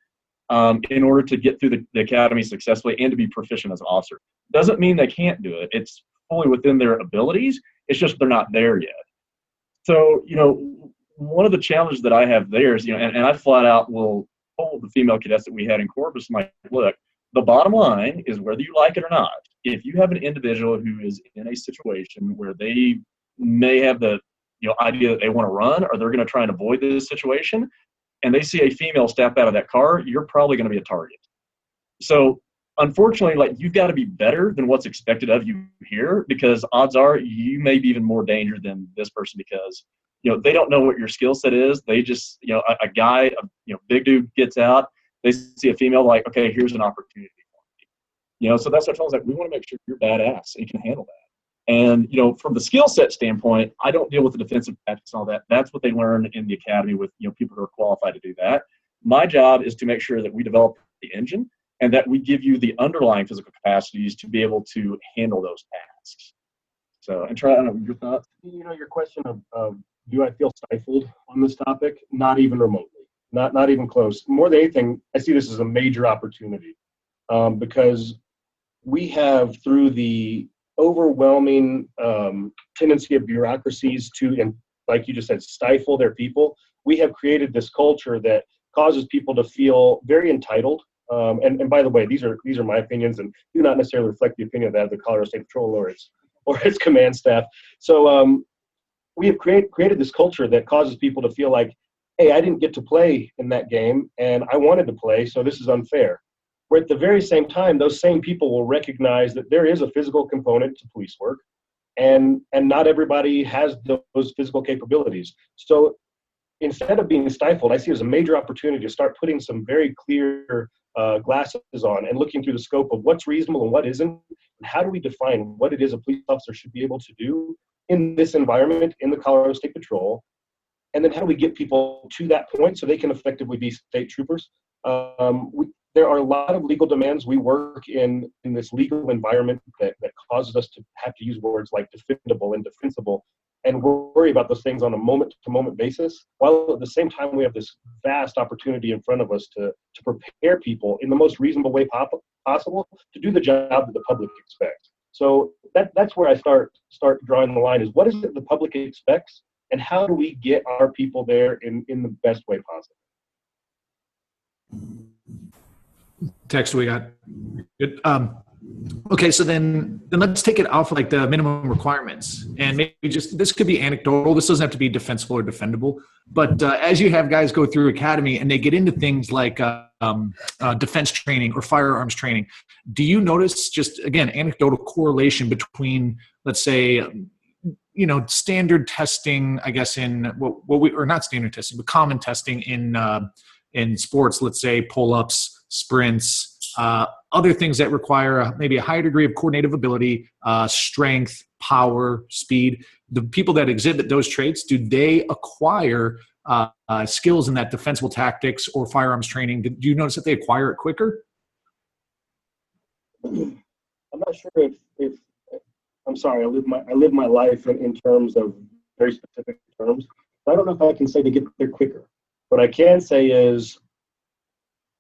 in order to get through the academy successfully and to be proficient as an officer. Doesn't mean they can't do it. It's fully within their abilities. It's just they're not there yet. So, one of the challenges that I have there is, and I flat out will told the female cadets that we had in Corpus, look, the bottom line is whether you like it or not, if you have an individual who is in a situation where they may have the idea that they want to run or they're going to try and avoid this situation, and they see a female step out of that car, you're probably going to be a target. So unfortunately, you've got to be better than what's expected of you here, because odds are you may be even more danger than this person, because they don't know what your skill set is. They just, a guy, big dude gets out, they see a female, okay, here's an opportunity for me. So that's what I told us, like, we want to make sure you're badass and you can handle that. And, from the skill set standpoint, I don't deal with the defensive tactics and all that. That's what they learn in the academy with, people who are qualified to do that. My job is to make sure that we develop the engine and that we give you the underlying physical capacities to be able to handle those tasks. So, and Charlie, I don't know, your thoughts? Your question of do I feel stifled on this topic? Not even remotely. Not even close. More than anything, I see this as a major opportunity because we have, through the overwhelming tendency of bureaucracies to, and like you just said, stifle their people, we have created this culture that causes people to feel very entitled. And by the way, these are my opinions and do not necessarily reflect the opinion of the Colorado State Patrol or its command staff. So we have created this culture that causes people to feel like, hey, I didn't get to play in that game and I wanted to play, so this is unfair. Where at the very same time, those same people will recognize that there is a physical component to police work and not everybody has those physical capabilities. So instead of being stifled, I see it as a major opportunity to start putting some very clear glasses on and looking through the scope of what's reasonable and what isn't, and how do we define what it is a police officer should be able to do in this environment in the Colorado State Patrol, and then how do we get people to that point so they can effectively be state troopers. There are a lot of legal demands. We work in this legal environment that causes us to have to use words like defendable and defensible and worry about those things on a moment-to-moment basis, while at the same time we have this vast opportunity in front of us to prepare people in the most reasonable way possible to do the job that the public expects. So that's where I start drawing the line is what is it the public expects and how do we get our people there in the best way possible? Text we got. Good. Okay, so then let's take it off like the minimum requirements, and maybe just this could be anecdotal. This doesn't have to be defensible or defendable. But as you have guys go through academy and they get into things like defense training or firearms training, do you notice just again anecdotal correlation between, let's say, standard testing, I guess in what we or not standard testing, but common testing in sports, let's say pull-ups, sprints, other things that require maybe a higher degree of coordinative ability, strength, power, speed. The people that exhibit those traits, do they acquire skills in that defensible tactics or firearms training? Do you notice that they acquire it quicker? I'm not sure if I'm sorry, I live my life in terms of very specific terms. I don't know if I can say they get there quicker. What I can say is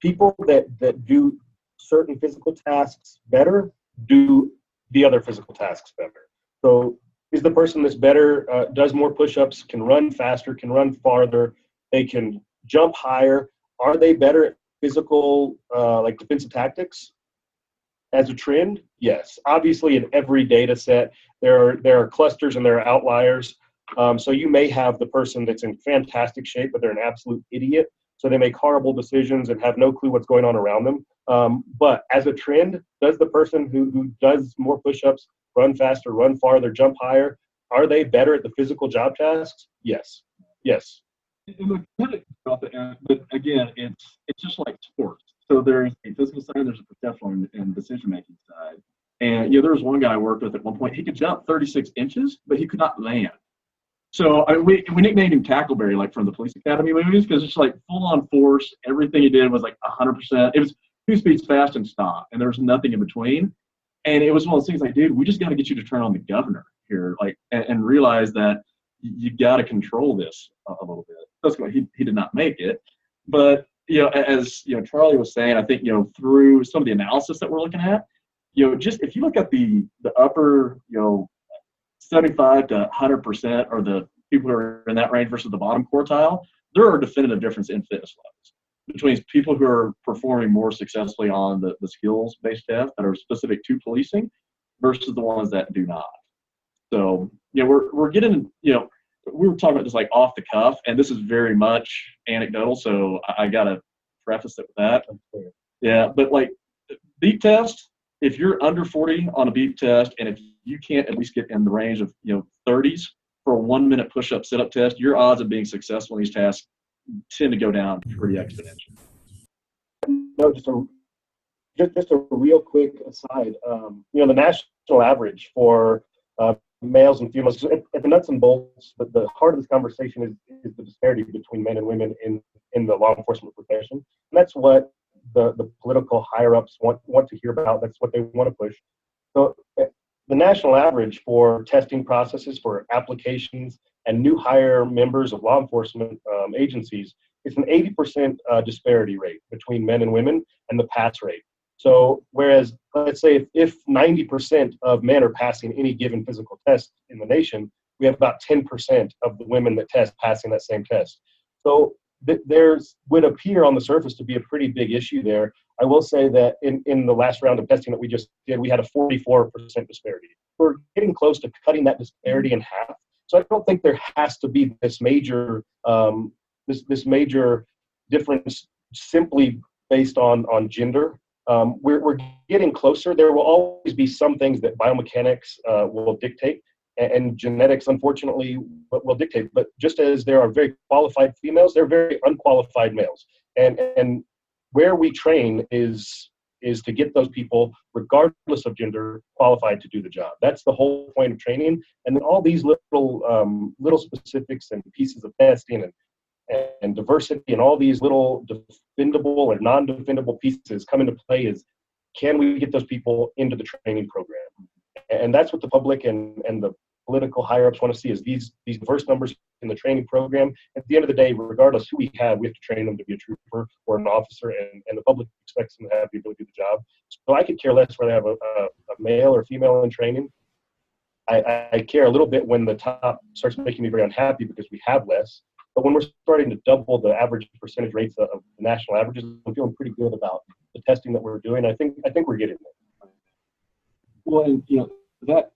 people that do certain physical tasks better do the other physical tasks better. So is the person that's better, does more push-ups, can run faster, can run farther, they can jump higher. Are they better at physical, like defensive tactics? As a trend, yes. Obviously, in every data set, there are clusters and there are outliers. So you may have the person that's in fantastic shape, but they're an absolute idiot. So they make horrible decisions and have no clue what's going on around them. But as a trend, does the person who does more push-ups, run faster, run farther, jump higher, are they better at the physical job tasks? Yes. Yes. But again, it's just like sports. So there's a physical side, there's a perceptual and decision-making side. And there was one guy I worked with at one point. He could jump 36 inches, but he could not land. So we nicknamed him Tackleberry, like from the police academy movies, because it's like full-on force. Everything he did was like 100%. It was 2 speeds fast and stop, and there was nothing in between. And it was one of those things like, dude, we just got to get you to turn on the governor here, like, and realize that you got to control this a little bit. That's why he did not make it. But as Charlie was saying, I think through some of the analysis that we're looking at, just if you look at the upper 75 to 100% or the people who are in that range versus the bottom quartile, there are definitive difference in fitness levels between people who are performing more successfully on the skills-based tests that are specific to policing versus the ones that do not. So, we're getting, we were talking about this like off the cuff, and this is very much anecdotal, so I got to preface it with that. Yeah, but like beep test, if you're under 40 on a beep test, and if you can't at least get in the range of 30s for a 1-minute push-up sit-up test, your odds of being successful in these tasks tend to go down pretty exponentially. No, just a just a real quick aside. The national average for males and females, at the nuts and bolts, the heart of this conversation is the disparity between men and women in the law enforcement profession. And that's what the political higher-ups want to hear about. That's what they want to push. So the national average for testing processes, for applications, and new hire members of law enforcement agencies, it's an 80% disparity rate between men and women and the pass rate. So whereas, let's say if 90% of men are passing any given physical test in the nation, we have about 10% of the women that test passing that same test. So there's would appear on the surface to be a pretty big issue there. I will say that in the last round of testing that we just did, we had a 44% disparity. We're getting close to cutting that disparity in half. So I don't think there has to be this major this major difference simply based on gender. We're getting closer. There will always be some things that biomechanics will dictate, and genetics, unfortunately, will dictate. But just as there are very qualified females, there are very unqualified males. And where we train is to get those people, regardless of gender, qualified to do the job. That's the whole point of training. And then all these little specifics and pieces of testing and diversity and all these little defendable and non-defendable pieces come into play is, can we get those people into the training program? And that's what the public and the political higher-ups want to see, is these diverse numbers in the training program. At the end of the day, regardless who we have to train them to be a trooper or an officer, and the public expects them to have the ability to do the job. So I could care less whether I have a male or female in training. I care a little bit when the top starts making me very unhappy because we have less. But when we're starting to double the average percentage rates of the national averages, I'm feeling pretty good about the testing that we're doing. I think we're getting there. Well, and that,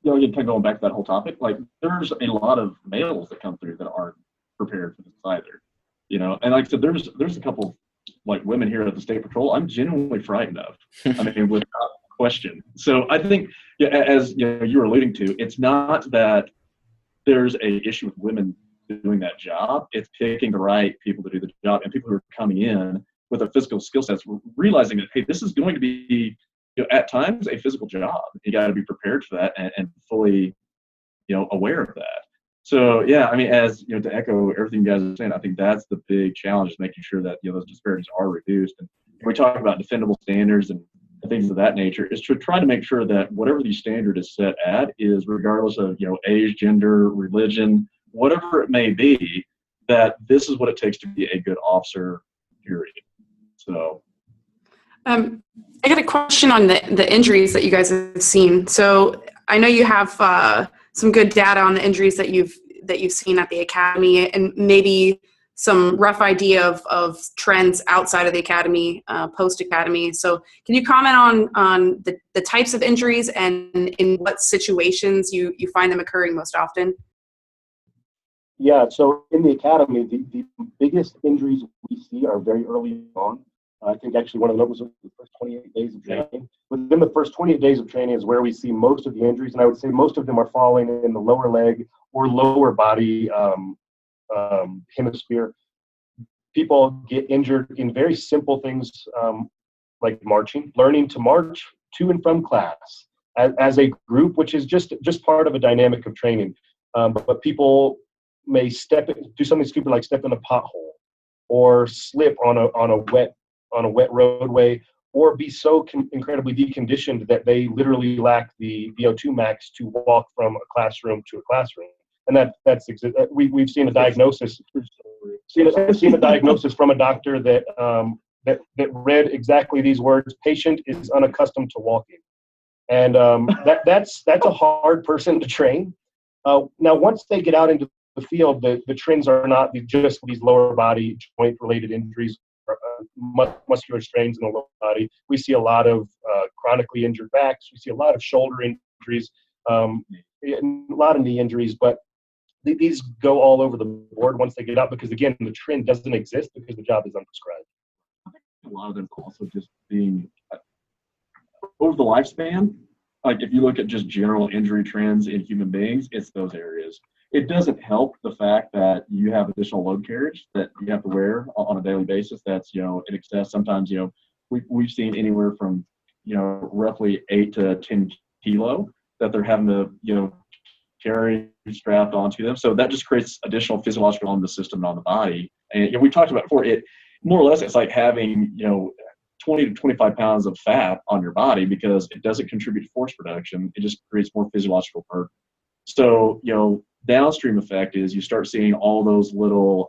again, kind of going back to that whole topic, like there's a lot of males that come through that aren't prepared for this either. And like I said, there's a couple like women here at the State Patrol I'm genuinely frightened of. I mean, without question. So I think, as you were alluding to, it's not that there's a issue with women doing that job. It's picking the right people to do the job, and people who are coming in with a physical skill sets, realizing that, hey, this is going to be at times a physical job. You got to be prepared for that and fully aware of that. So yeah, I mean, as to echo everything you guys are saying, I think that's the big challenge, is making sure that those disparities are reduced. And when we talk about defendable standards and things of that nature, is to try to make sure that whatever the standard is set at is, regardless of age, gender, religion, whatever it may be, that this is what it takes to be a good officer, period. So I got a question on the injuries that you guys have seen. So I know you have some good data on the injuries that you've seen at the academy, and maybe some rough idea of trends outside of the academy, post academy. So can you comment on the types of injuries and in what situations you find them occurring most often? Yeah, so in the academy, the biggest injuries we see are very early on. I think actually one of the numbers was the first 28 days of training. Within the first 28 days of training is where we see most of the injuries, and I would say most of them are falling in the lower leg or lower body hemisphere. People get injured in very simple things like marching, learning to march to and from class as a group, which is just part of a dynamic of training. But people may do something stupid like step in a pothole, or slip on a wet roadway, or be so incredibly deconditioned that they literally lack the VO2 max to walk from a classroom to a classroom. And we've seen a diagnosis. Seen a diagnosis from a doctor that read exactly these words: "Patient is unaccustomed to walking," and that's a hard person to train. Now, once they get out into the field, the trends are not just these lower body joint related injuries, muscular strains in the lower body. We see a lot of chronically injured backs. We see a lot of shoulder injuries, a lot of knee injuries, but these go all over the board once they get out, because again, the trend doesn't exist because the job is unprescribed. I think a lot of them also just being over the lifespan. Like if you look at just general injury trends in human beings, it's those areas. It doesn't help the fact that you have additional load carriage that you have to wear on a daily basis. That's in excess, sometimes we've seen anywhere from, roughly 8 to 10 kilo that they're having to, carry strapped onto them. So that just creates additional physiological on the system and on the body. And we talked about before, it more or less it's like having, 20 to 25 pounds of fat on your body because it doesn't contribute to force production. It just creates more physiological burden. So, downstream effect is you start seeing all those little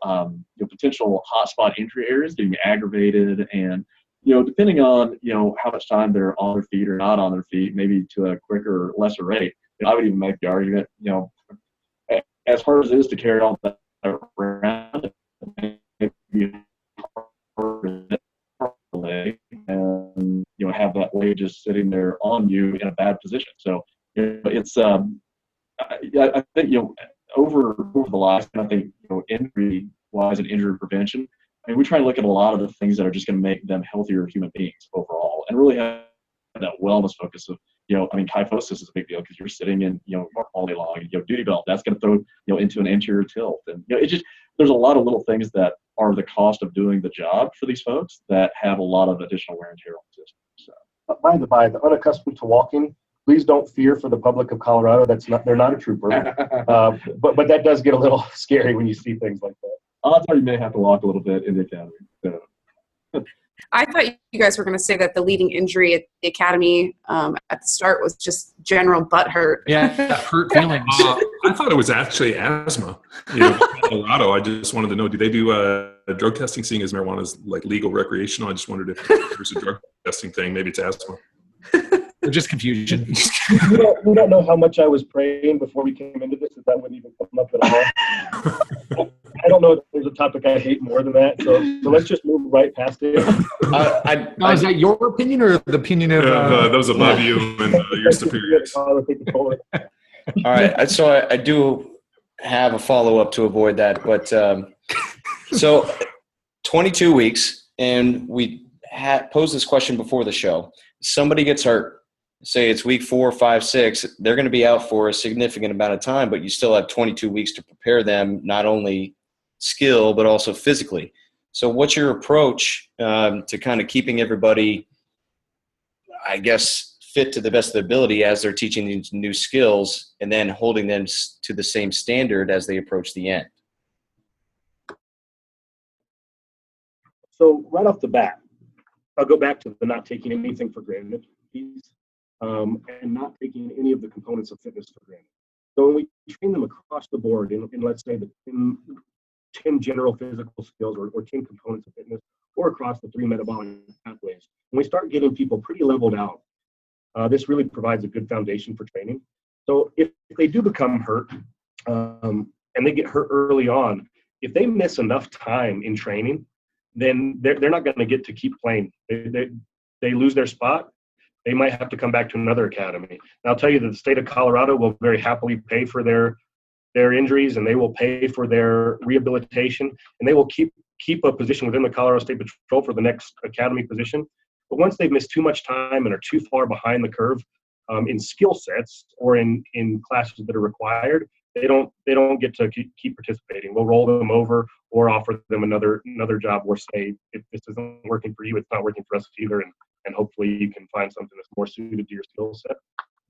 potential hotspot injury areas getting aggravated, and depending on how much time they're on their feet or not on their feet, maybe to a quicker or lesser rate. I would even make the argument, as hard as it is to carry on that around, and have that weight just sitting there on you in a bad position. So it's I think over the last, I think injury wise and injury prevention, we try to look at a lot of the things that are just going to make them healthier human beings overall, and really have that wellness focus of kyphosis is a big deal because you're sitting in all day long. Duty belt, that's going to throw into an anterior tilt, and there's a lot of little things that are the cost of doing the job for these folks that have a lot of additional wear and tear on the system. So, by the unaccustomed to walking, please don't fear for the public of Colorado. They're not a trooper, but that does get a little scary when you see things like that. I thought you may have to walk a little bit in the academy. So. I thought you guys were going to say that the leading injury at the academy at the start was just general butt hurt. Yeah, hurt feelings. I thought it was actually asthma. Colorado. I just wanted to know: do they do drug testing? Seeing as marijuana is like legal recreational, I just wondered if there's a drug testing thing. Maybe it's asthma. Or just confusion. we don't know how much I was praying before we came into this, that wouldn't even come up at all. I don't know if there's a topic I hate more than that, so let's just move right past it. Now, is that your opinion or the opinion of those above you and your superiors? All right, so I do have a follow-up to avoid that, but so 22 weeks, and we posed this question before the show. Somebody gets hurt, say it's week 4, 5, 6, they're going to be out for a significant amount of time, but you still have 22 weeks to prepare them, not only skill, but also physically. So what's your approach to kind of keeping everybody, I guess, fit to the best of their ability as they're teaching these new skills and then holding them to the same standard as they approach the end? So right off the bat, I'll go back to the not taking anything for granted piece, and not taking any of the components of fitness for granted. So when we train them across the board in let's say the 10 general physical skills or 10 components of fitness, or across the 3 metabolic pathways, when we start getting people pretty leveled out, this really provides a good foundation for training. So if they do become hurt, and they get hurt early on, if they miss enough time in training, then they're not going to get to keep playing. They lose their spot. They might have to come back to another academy. And I'll tell you that the state of Colorado will very happily pay for their injuries, and they will pay for their rehabilitation, and they will keep a position within the Colorado State Patrol for the next academy position. But once they've missed too much time and are too far behind the curve in skill sets or in classes that are required, they don't get to keep participating. We'll roll them over or offer them another job, or say, if this isn't working for you, it's not working for us either, and hopefully you can find something that's more suited to your skill set.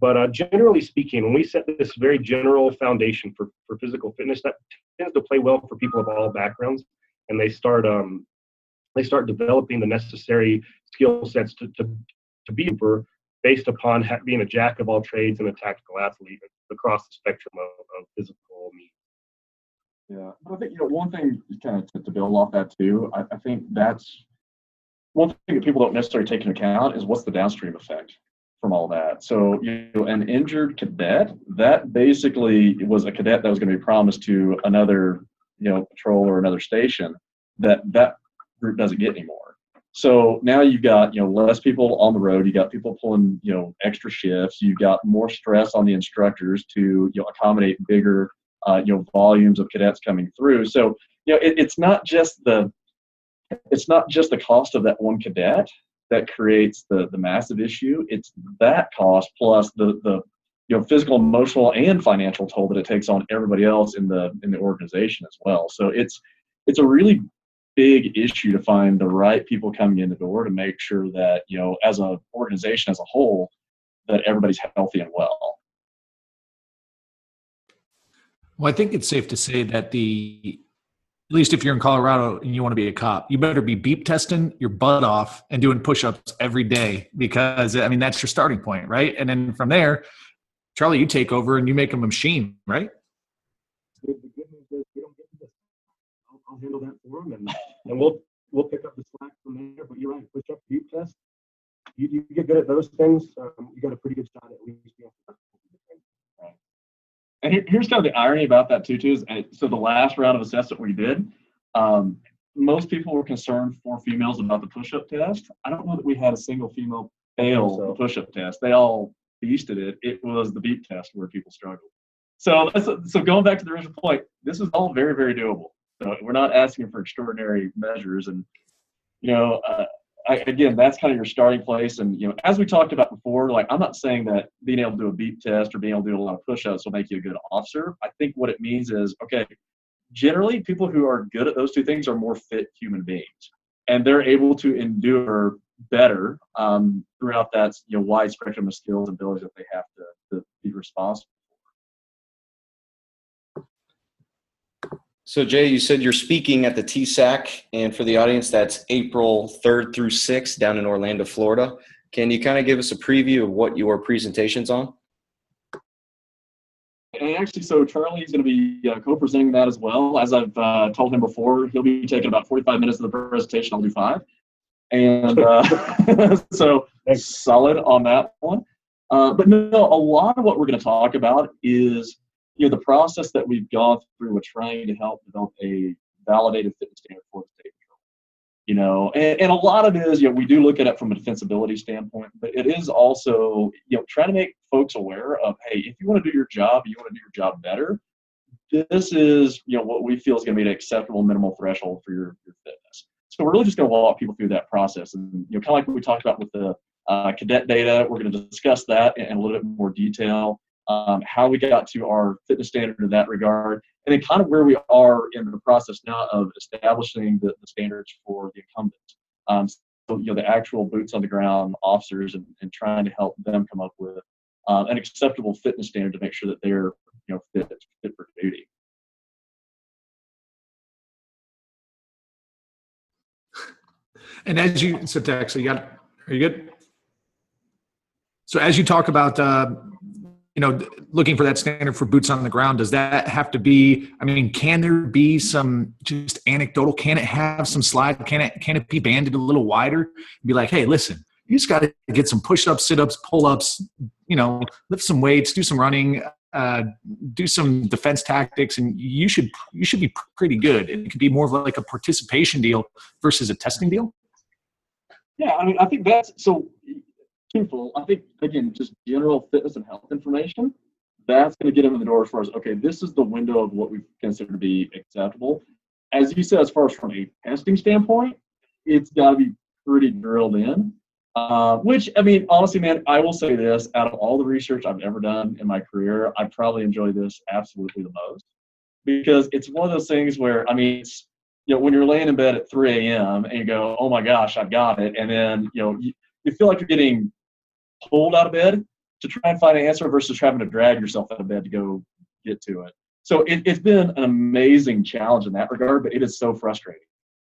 But generally speaking, when we set this very general foundation for physical fitness, that tends to play well for people of all backgrounds, and they start developing the necessary skill sets to be based upon being a jack of all trades and a tactical athlete across the spectrum of physical needs. Yeah, I think one thing kind of to build off that too. I think that's one thing that people don't necessarily take into account is what's the downstream effect from all that. So an injured cadet, that basically was a cadet that was going to be promised to another patrol or another station that group doesn't get anymore. So now you've got less people on the road. You got people pulling extra shifts. You've got more stress on the instructors to accommodate bigger volumes of cadets coming through. So it's not just the cost of that one cadet that creates the massive issue. It's that cost plus the physical, emotional, and financial toll that it takes on everybody else in the organization as well. So it's a really big issue to find the right people coming in the door to make sure that, as an organization as a whole, that everybody's healthy and well. Well, I think it's safe to say that at least if you're in Colorado and you want to be a cop, you better be beep testing your butt off and doing push-ups every day, because I mean, that's your starting point, right? And then from there, Charlie, you take over and you make them a machine, right? The good news is we don't get to this. I'll handle that for them, and we'll pick up the slack from there. But you're right, push-up, beep test. You get good at those things, you got a pretty good shot at least. And here's kind of the irony about that too is, so the last round of assessment we did, most people were concerned for females about the push-up test. I don't know that we had a single female fail the push-up test. They all beasted it. It was the beep test where people struggled. So going back to the original point, this is all very, very doable. So we're not asking for extraordinary measures. And, again, that's kind of your starting place. And, as we talked about before, like, I'm not saying that being able to do a beep test or being able to do a lot of push-ups will make you a good officer. I think what it means is, okay, generally people who are good at those two things are more fit human beings, and they're able to endure better throughout that, wide spectrum of skills and abilities that they have to be responsible. So, Jay, you said you're speaking at the TSAC, and for the audience, that's April 3rd through 6th down in Orlando, Florida. Can you kind of give us a preview of what your presentation's on? And actually, so Charlie's going to be co-presenting that as well. As I've told him before, he'll be taking about 45 minutes of the presentation. I'll do 5. And so solid on that one. But no, a lot of what we're going to talk about is the process that we've gone through with trying to help develop a validated fitness standard for the state patrol. And a lot of it is, we do look at it from a defensibility standpoint, but it is also, trying to make folks aware of, hey, if you want to do your job, you want to do your job better, this is, what we feel is going to be an acceptable minimal threshold for your fitness. So we're really just going to walk people through that process. And, kind of like what we talked about with the cadet data, we're going to discuss that in a little bit more detail. How we got to our fitness standard in that regard, and then kind of where we are in the process now of establishing the standards for the incumbents. So, the actual boots on the ground officers and trying to help them come up with an acceptable fitness standard to make sure that they're, fit for duty. And as you, so Tex, are you good? So as you talk about, looking for that standard for boots on the ground, does that have to be, can there be some just anecdotal, can it have some slide? Can it be banded a little wider? Be like, hey, listen, you just got to get some push-ups, sit-ups, pull-ups, lift some weights, do some running, do some defense tactics, and you should be pretty good. It could be more of like a participation deal versus a testing deal. Yeah, I think that's so twofold. I think, again, just general fitness and health information, that's going to get them in the door as far as, okay, this is the window of what we consider to be acceptable. As you said, as far as from a testing standpoint, it's got to be pretty drilled in. Which, honestly, man, I will say this, out of all the research I've ever done in my career, I probably enjoy this absolutely the most. Because it's one of those things where, it's, when you're laying in bed at 3 a.m. and you go, oh my gosh, I've got it. And then, you feel like you're getting pulled out of bed to try and find an answer versus having to drag yourself out of bed to go get to it. So it's been an amazing challenge in that regard, but it is so frustrating.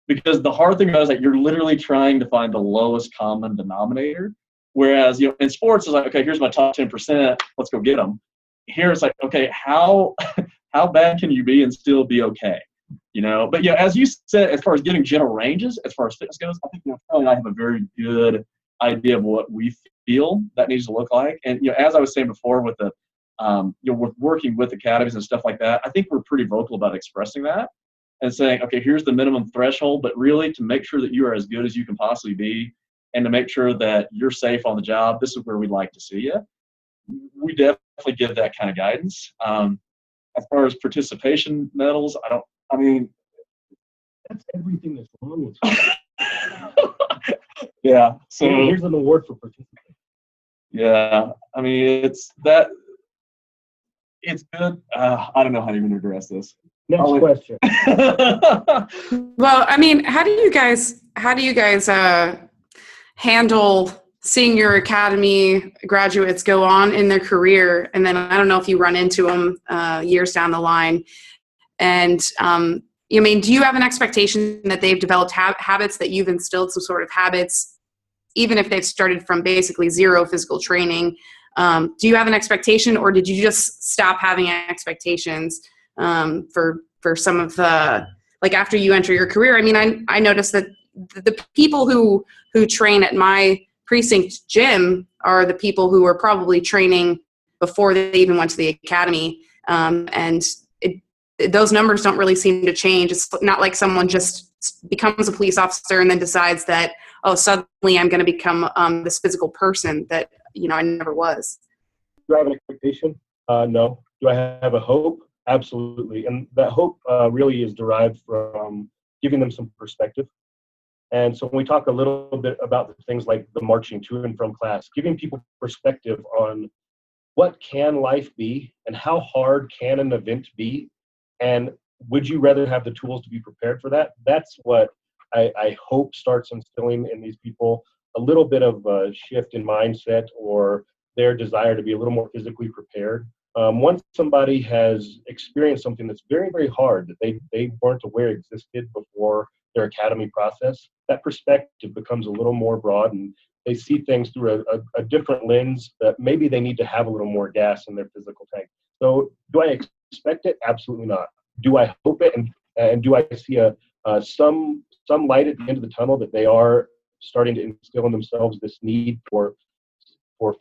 Because the hard thing about it is that you're literally trying to find the lowest common denominator. Whereas, in sports, it's like, okay, here's my top 10%, let's go get them. Here it's like, okay, how bad can you be and still be okay? But as you said, as far as giving general ranges, as far as fitness goes, I think Charlie and I have a very good idea of what we feel that needs to look like. And as I was saying before, with the with working with academies and stuff like that, I think we're pretty vocal about expressing that and saying, okay, here's the minimum threshold, but really to make sure that you are as good as you can possibly be, and to make sure that you're safe on the job, this is where we'd like to see you. We definitely give that kind of guidance. As far as participation medals, that's everything that's wrong with you. Yeah. So here's an award for participation. Yeah. It's good. I don't know how to even address this. Next question. Well, I mean, how do you guys handle seeing your academy graduates go on in their career, and then I don't know if you run into them years down the line, and I mean, do you have an expectation that they've developed habits, that you've instilled some sort of habits, even if they've started from basically zero physical training? Do you have an expectation, or did you just stop having expectations for some of the, like, after you enter your career? I mean, I noticed that the people who train at my precinct gym are the people who were probably training before they even went to the academy, and those numbers don't really seem to change. It's not like someone just becomes a police officer and then decides that, oh, suddenly I'm going to become this physical person that, I never was. Do I have an expectation? No. Do I have a hope? Absolutely. And that hope really is derived from giving them some perspective. And so when we talk a little bit about the things like the marching to and from class, giving people perspective on what can life be and how hard can an event be, and would you rather have the tools to be prepared for that? That's what I hope starts instilling in these people a little bit of a shift in mindset, or their desire to be a little more physically prepared. Once somebody has experienced something that's very, very hard that they weren't aware existed before their academy process, that perspective becomes a little more broad, and they see things through a different lens, that maybe they need to have a little more gas in their physical tank. So do I expect it? Absolutely not. Do I hope it? And do I see some light at the end of the tunnel, that they are starting to instill in themselves this need for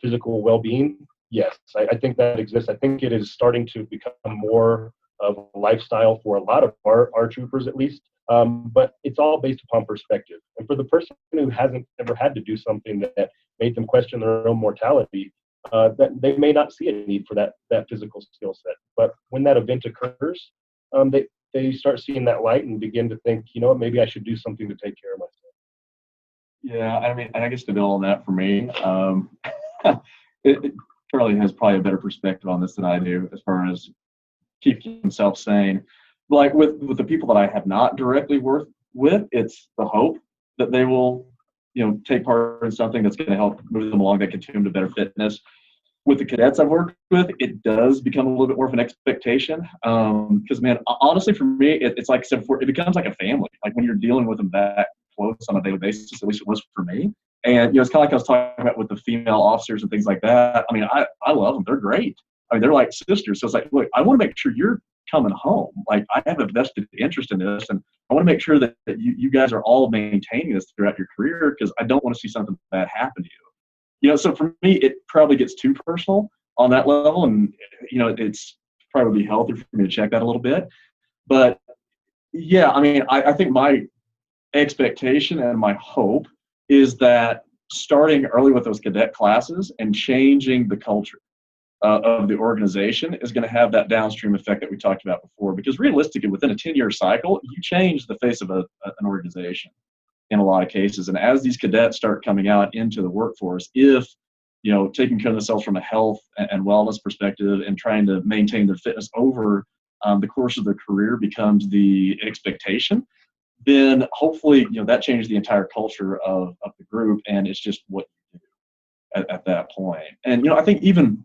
physical well-being? Yes, I think that exists. I think it is starting to become more of a lifestyle for a lot of our troopers, at least. But it's all based upon perspective. And for the person who hasn't ever had to do something that made them question their own mortality, that they may not see a need for that physical skill set. But when that event occurs, they start seeing that light and begin to think, maybe I should do something to take care of myself. Yeah, I mean, and I guess to build on that for me, Charlie has probably a better perspective on this than I do, as far as keeping himself sane. Like with the people that I have not directly worked with, it's the hope that they will, take part in something that's going to help move them along, that can tune to better fitness. With the cadets I've worked with, it does become a little bit more of an expectation. Because, man, honestly, for me, it's like I said before, it becomes like a family. Like when you're dealing with them that close on a daily basis, at least it was for me. And, it's kind of like I was talking about with the female officers and things like that. I mean, I love them. They're great. I mean, they're like sisters. So it's like, look, I want to make sure you're coming home. Like, I have a vested interest in this, and I want to make sure that you guys are all maintaining this throughout your career, because I don't want to see something bad happen to you. So for me, it probably gets too personal on that level, and, it's probably healthy for me to check that a little bit. But, yeah, I mean, I think my expectation and my hope is that starting early with those cadet classes and changing the culture of the organization is going to have that downstream effect that we talked about before. Because realistically, within a 10-year cycle, you change the face of an organization in a lot of cases. And as these cadets start coming out into the workforce, if, taking care of themselves from a health and wellness perspective and trying to maintain their fitness over the course of their career becomes the expectation, then hopefully, that changes the entire culture of the group, and it's just what you do at that point. And, I think even,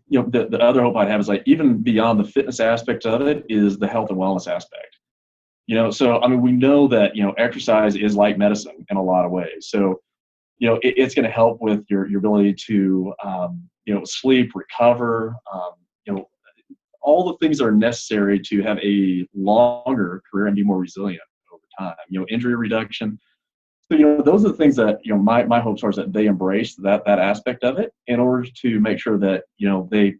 the other hope I'd have is, like, even beyond the fitness aspect of it is the health and wellness aspect. So, I mean, we know that, exercise is like medicine in a lot of ways. So, it's going to help with your ability to, sleep, recover, all the things that are necessary to have a longer career and be more resilient over time, injury reduction. So, those are the things that, my hopes are is that they embrace that aspect of it in order to make sure that, they,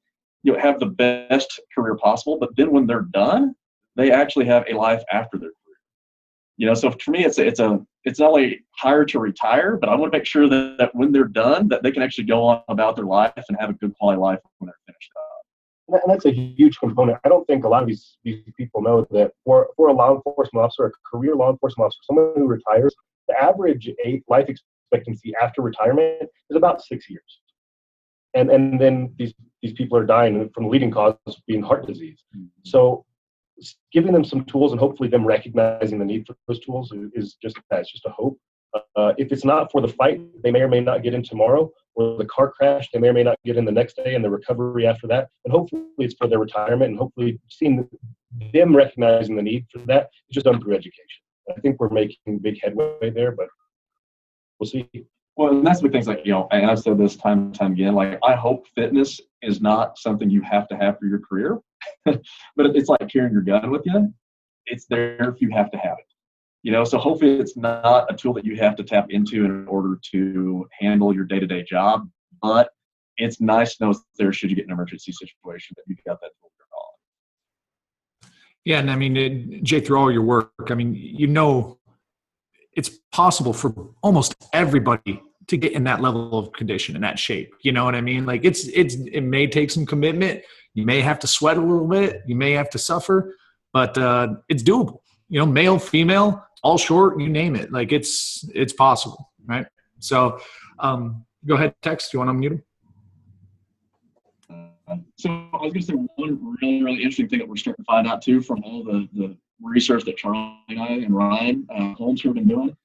have the best career possible. But then when they're done, they actually have a life after their career. So for me, it's not only hard to retire, but I want to make sure that when they're done, that they can actually go on about their life and have a good quality life when they're finished up. And that's a huge component. I don't think a lot of these people know that for a law enforcement officer, a career law enforcement officer, someone who retires, the average life expectancy after retirement is about 6 years. And then these people are dying from the leading cause being heart disease. So giving them some tools and hopefully them recognizing the need for those tools is just that. It's just a hope. If it's not for the fight, they may or may not get in tomorrow, or the car crash, they may or may not get in the next day, and the recovery after that. And hopefully it's for their retirement, and hopefully seeing them recognizing the need for that is just done through education. I think we're making big headway there, but we'll see. Well, and that's the things like, and I've said this time and time again, like, I hope fitness is not something you have to have for your career, but it's like carrying your gun with you. It's there if you have to have it. So hopefully it's not a tool that you have to tap into in order to handle your day-to-day job, but it's nice to know it's there should you get an emergency situation that you've got that tool to call. Yeah, and I mean, Jay, through all your work, I mean, it's possible for almost everybody to get in that level of condition, in that shape. You know what I mean? Like it may take some commitment. You may have to sweat a little bit. You may have to suffer, but it's doable. Male, female, all short, you name it. Like it's possible, right? So go ahead, Tex. Do you want to unmute him? So I was going to say one really, really interesting thing that we're starting to find out too from all the research that Charlie and I and Ryan Holmes have been doing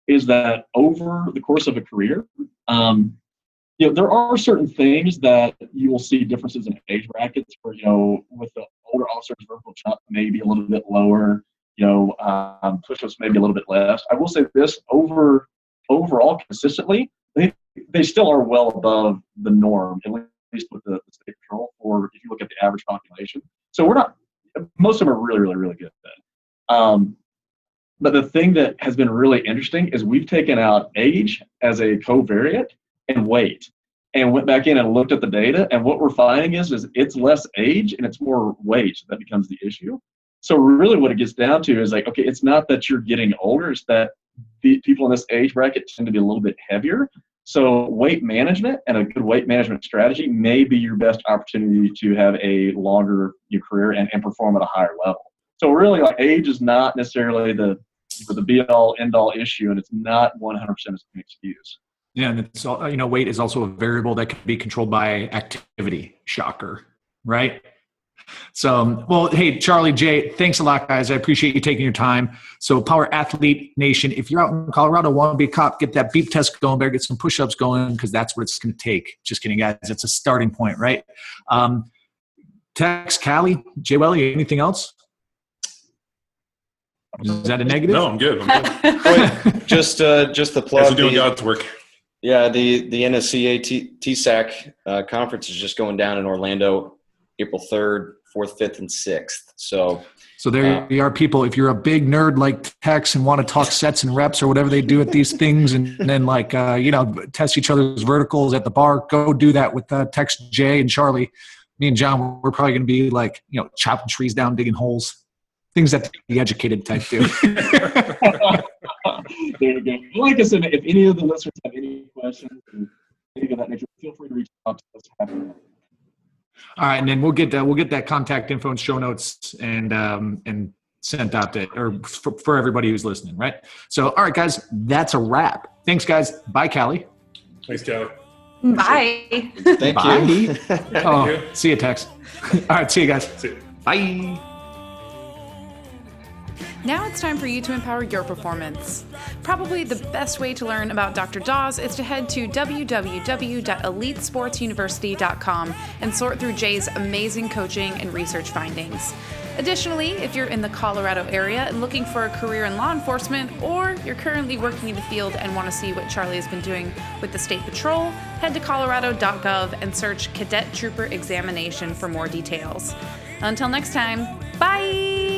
is that over the course of a career, there are certain things that you will see differences in age brackets where, with the older officers, vertical jump maybe a little bit lower, push-ups maybe a little bit less. I will say this, overall, consistently, they still are well above the norm, at least with the state patrol, or if you look at the average population. So most of them are really, really, really good at that. But the thing that has been really interesting is we've taken out age as a covariate and weight and went back in and looked at the data. And what we're finding is it's less age and it's more weight that becomes the issue. So really what it gets down to is like, okay, it's not that you're getting older, it's that the people in this age bracket tend to be a little bit heavier. So weight management and a good weight management strategy may be your best opportunity to have a longer career and perform at a higher level. So really, like, age is not necessarily the be-all, end-all issue, and it's not 100% an excuse. Yeah, and it's weight is also a variable that can be controlled by activity. Shocker, right? So, well, hey, Charlie, Jay, thanks a lot, guys. I appreciate you taking your time. So, Power Athlete Nation, if you're out in Colorado, want to be a cop, get that beep test going, better get some push-ups going, because that's what it's going to take. Just kidding, guys. It's a starting point, right? Tex, Callie, Jay Welly, anything else? Is that a negative? No, I'm good. Just the plug. Guys are doing God's work. Yeah, the NSCA TSAC conference is just going down in Orlando, April 3rd, 4th, 5th, and 6th. So there you are, people. If you're a big nerd like Tex and want to talk sets and reps or whatever they do at these things, and then test each other's verticals at the bar, go do that with Tex, Jay, and Charlie. Me and John, we're probably going to be chopping trees down, digging holes. Things that the educated type do. There you go. Like I said, if any of the listeners have any questions or anything of that nature, feel free to reach out to us. All right, and then we'll get that contact info and show notes and sent out for everybody who's listening, right? So, all right, guys, that's a wrap. Thanks, guys. Bye, Callie. Thanks, Callie. Bye. Thank you. See you, Tex. All right, see you guys. See you. Bye. Now it's time for you to empower your performance. Probably the best way to learn about Dr. Dawes is to head to www.elitesportsuniversity.com and sort through Jay's amazing coaching and research findings. Additionally, if you're in the Colorado area and looking for a career in law enforcement, or you're currently working in the field and want to see what Charlie has been doing with the State Patrol, head to colorado.gov and search Cadet Trooper Examination for more details. Until next time, bye!